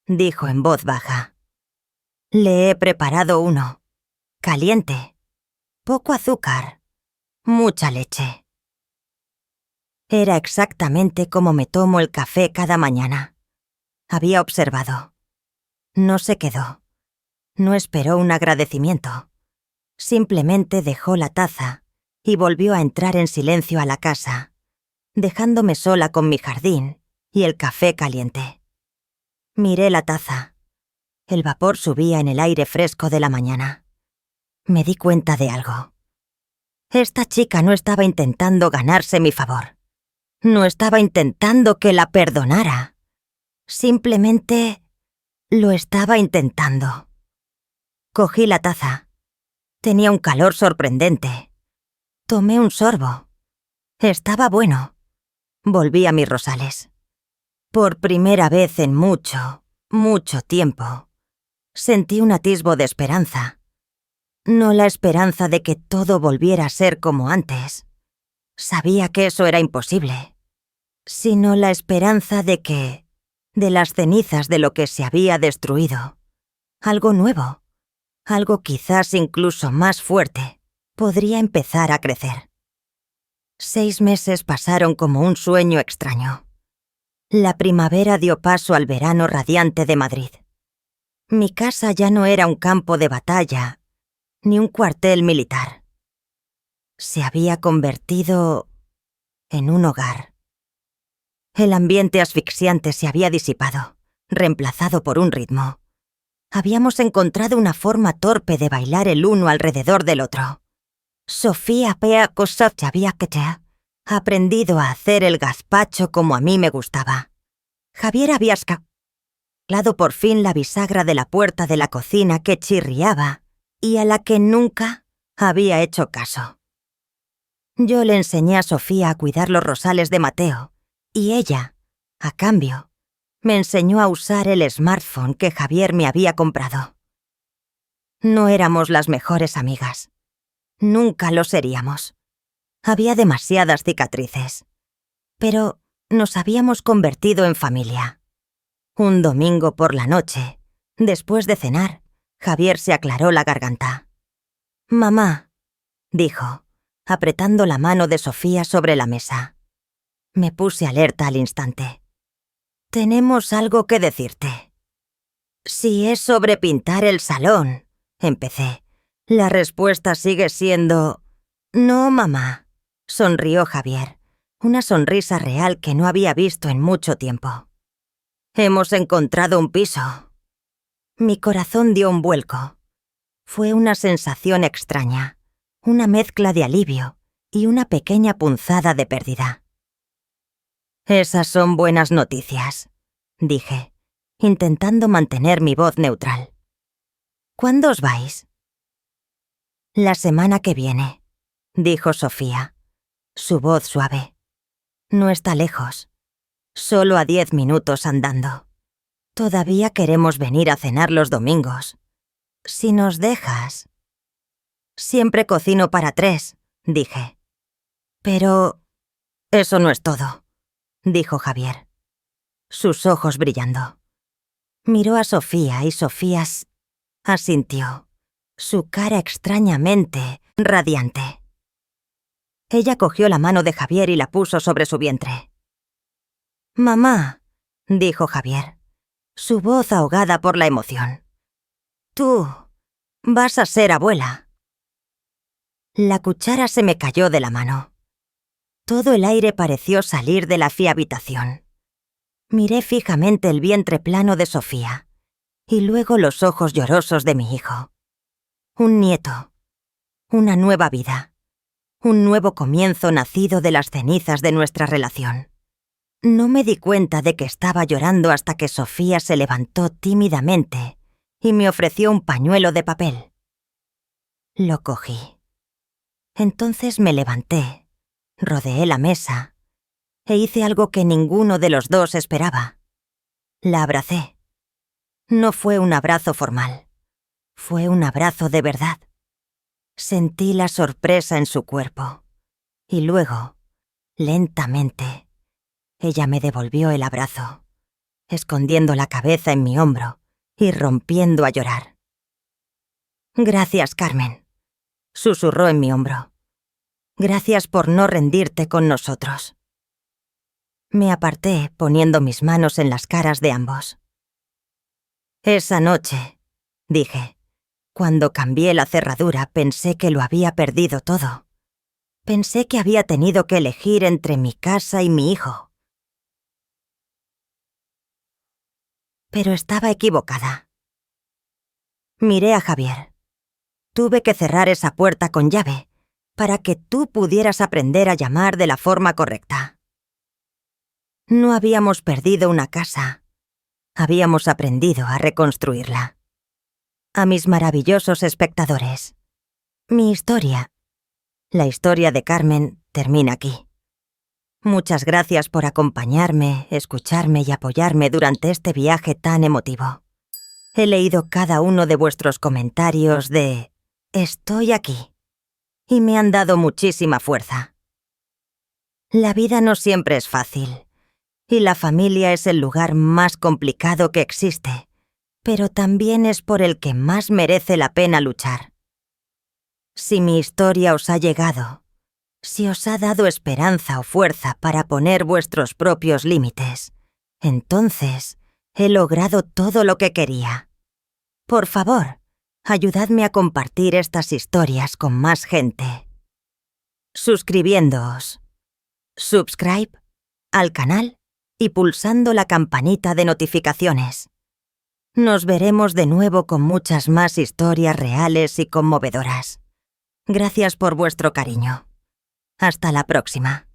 dijo en voz baja. «Le he preparado uno. Caliente. Poco azúcar. Mucha leche». Era exactamente como me tomo el café cada mañana. Había observado. No se quedó. No esperó un agradecimiento. Simplemente dejó la taza y volvió a entrar en silencio a la casa, dejándome sola con mi jardín y el café caliente. Miré la taza. El vapor subía en el aire fresco de la mañana. Me di cuenta de algo. Esta chica no estaba intentando ganarse mi favor. No estaba intentando que la perdonara. Simplemente lo estaba intentando. Cogí la taza. Tenía un calor sorprendente. Tomé un sorbo. Estaba bueno. Volví a mis rosales. Por primera vez en mucho, mucho tiempo, sentí un atisbo de esperanza. No la esperanza de que todo volviera a ser como antes. Sabía que eso era imposible. Sino la esperanza de que, de las cenizas de lo que se había destruido, algo nuevo, algo quizás incluso más fuerte, podría empezar a crecer. 6 meses pasaron como un sueño extraño. La primavera dio paso al verano radiante de Madrid. Mi casa ya no era un campo de batalla, ni un cuartel militar. Se había convertido en un hogar. El ambiente asfixiante se había disipado, reemplazado por un ritmo. Habíamos encontrado una forma torpe de bailar el uno alrededor del otro. Sofía había aprendido a hacer el gazpacho como a mí me gustaba. Javier había escalado por fin la bisagra de la puerta de la cocina que chirriaba y a la que nunca había hecho caso. Yo le enseñé a Sofía a cuidar los rosales de Mateo, y ella, a cambio, me enseñó a usar el smartphone que Javier me había comprado. No éramos las mejores amigas. Nunca lo seríamos. Había demasiadas cicatrices. Pero nos habíamos convertido en familia. Un domingo por la noche, después de cenar, Javier se aclaró la garganta. «Mamá», dijo, apretando la mano de Sofía sobre la mesa. Me puse alerta al instante. «Tenemos algo que decirte». «Si es sobre pintar el salón», empecé. La respuesta sigue siendo... «No, mamá», sonrió Javier, una sonrisa real que no había visto en mucho tiempo. «Hemos encontrado un piso». Mi corazón dio un vuelco. Fue una sensación extraña, una mezcla de alivio y una pequeña punzada de pérdida. «Esas son buenas noticias», dije, intentando mantener mi voz neutral. «¿Cuándo os vais?» «La semana que viene», dijo Sofía, su voz suave. «No está lejos, solo a 10 minutos andando. Todavía queremos venir a cenar los domingos. Si nos dejas...» «Siempre cocino para 3», dije. «Pero eso no es todo», dijo Javier, sus ojos brillando. Miró a Sofía y Sofía asintió, su cara extrañamente radiante. Ella cogió la mano de Javier y la puso sobre su vientre. «Mamá», dijo Javier, su voz ahogada por la emoción. «Tú Vas a ser abuela. La cuchara se me cayó de la mano. Todo el aire pareció salir de la habitación. Miré fijamente el vientre plano de Sofía y luego los ojos llorosos de mi hijo. Un nieto. Una nueva vida. Un nuevo comienzo nacido de las cenizas de nuestra relación. No me di cuenta de que estaba llorando hasta que Sofía se levantó tímidamente y me ofreció un pañuelo de papel. Lo cogí. Entonces me levanté, rodeé la mesa e hice algo que ninguno de los dos esperaba. La abracé. No fue un abrazo formal. Fue un abrazo de verdad. Sentí la sorpresa en su cuerpo. Y luego, lentamente, ella me devolvió el abrazo, escondiendo la cabeza en mi hombro y rompiendo a llorar. «Gracias, Carmen», susurró en mi hombro. «Gracias por no rendirte con nosotros». Me aparté poniendo mis manos en las caras de ambos. «Esa noche», dije, «cuando cambié la cerradura pensé que lo había perdido todo. Pensé que había tenido que elegir entre mi casa y mi hijo. Pero estaba equivocada». Miré a Javier. Tuve que cerrar esa puerta con llave para que tú pudieras aprender a llamar de la forma correcta. No habíamos perdido una casa. Habíamos aprendido a reconstruirla. A mis maravillosos espectadores, mi historia, la historia de Carmen, termina aquí. Muchas gracias por acompañarme, escucharme y apoyarme durante este viaje tan emotivo. He leído cada uno de vuestros comentarios de «Estoy aquí» y me han dado muchísima fuerza. La vida no siempre es fácil y la familia es el lugar más complicado que existe, pero también es por el que más merece la pena luchar. Si mi historia os ha llegado, si os ha dado esperanza o fuerza para poner vuestros propios límites, entonces he logrado todo lo que quería. Por favor, ayudadme a compartir estas historias con más gente. Suscribiéndoos. Subscribe al canal y pulsando la campanita de notificaciones. Nos veremos de nuevo con muchas más historias reales y conmovedoras. Gracias por vuestro cariño. Hasta la próxima.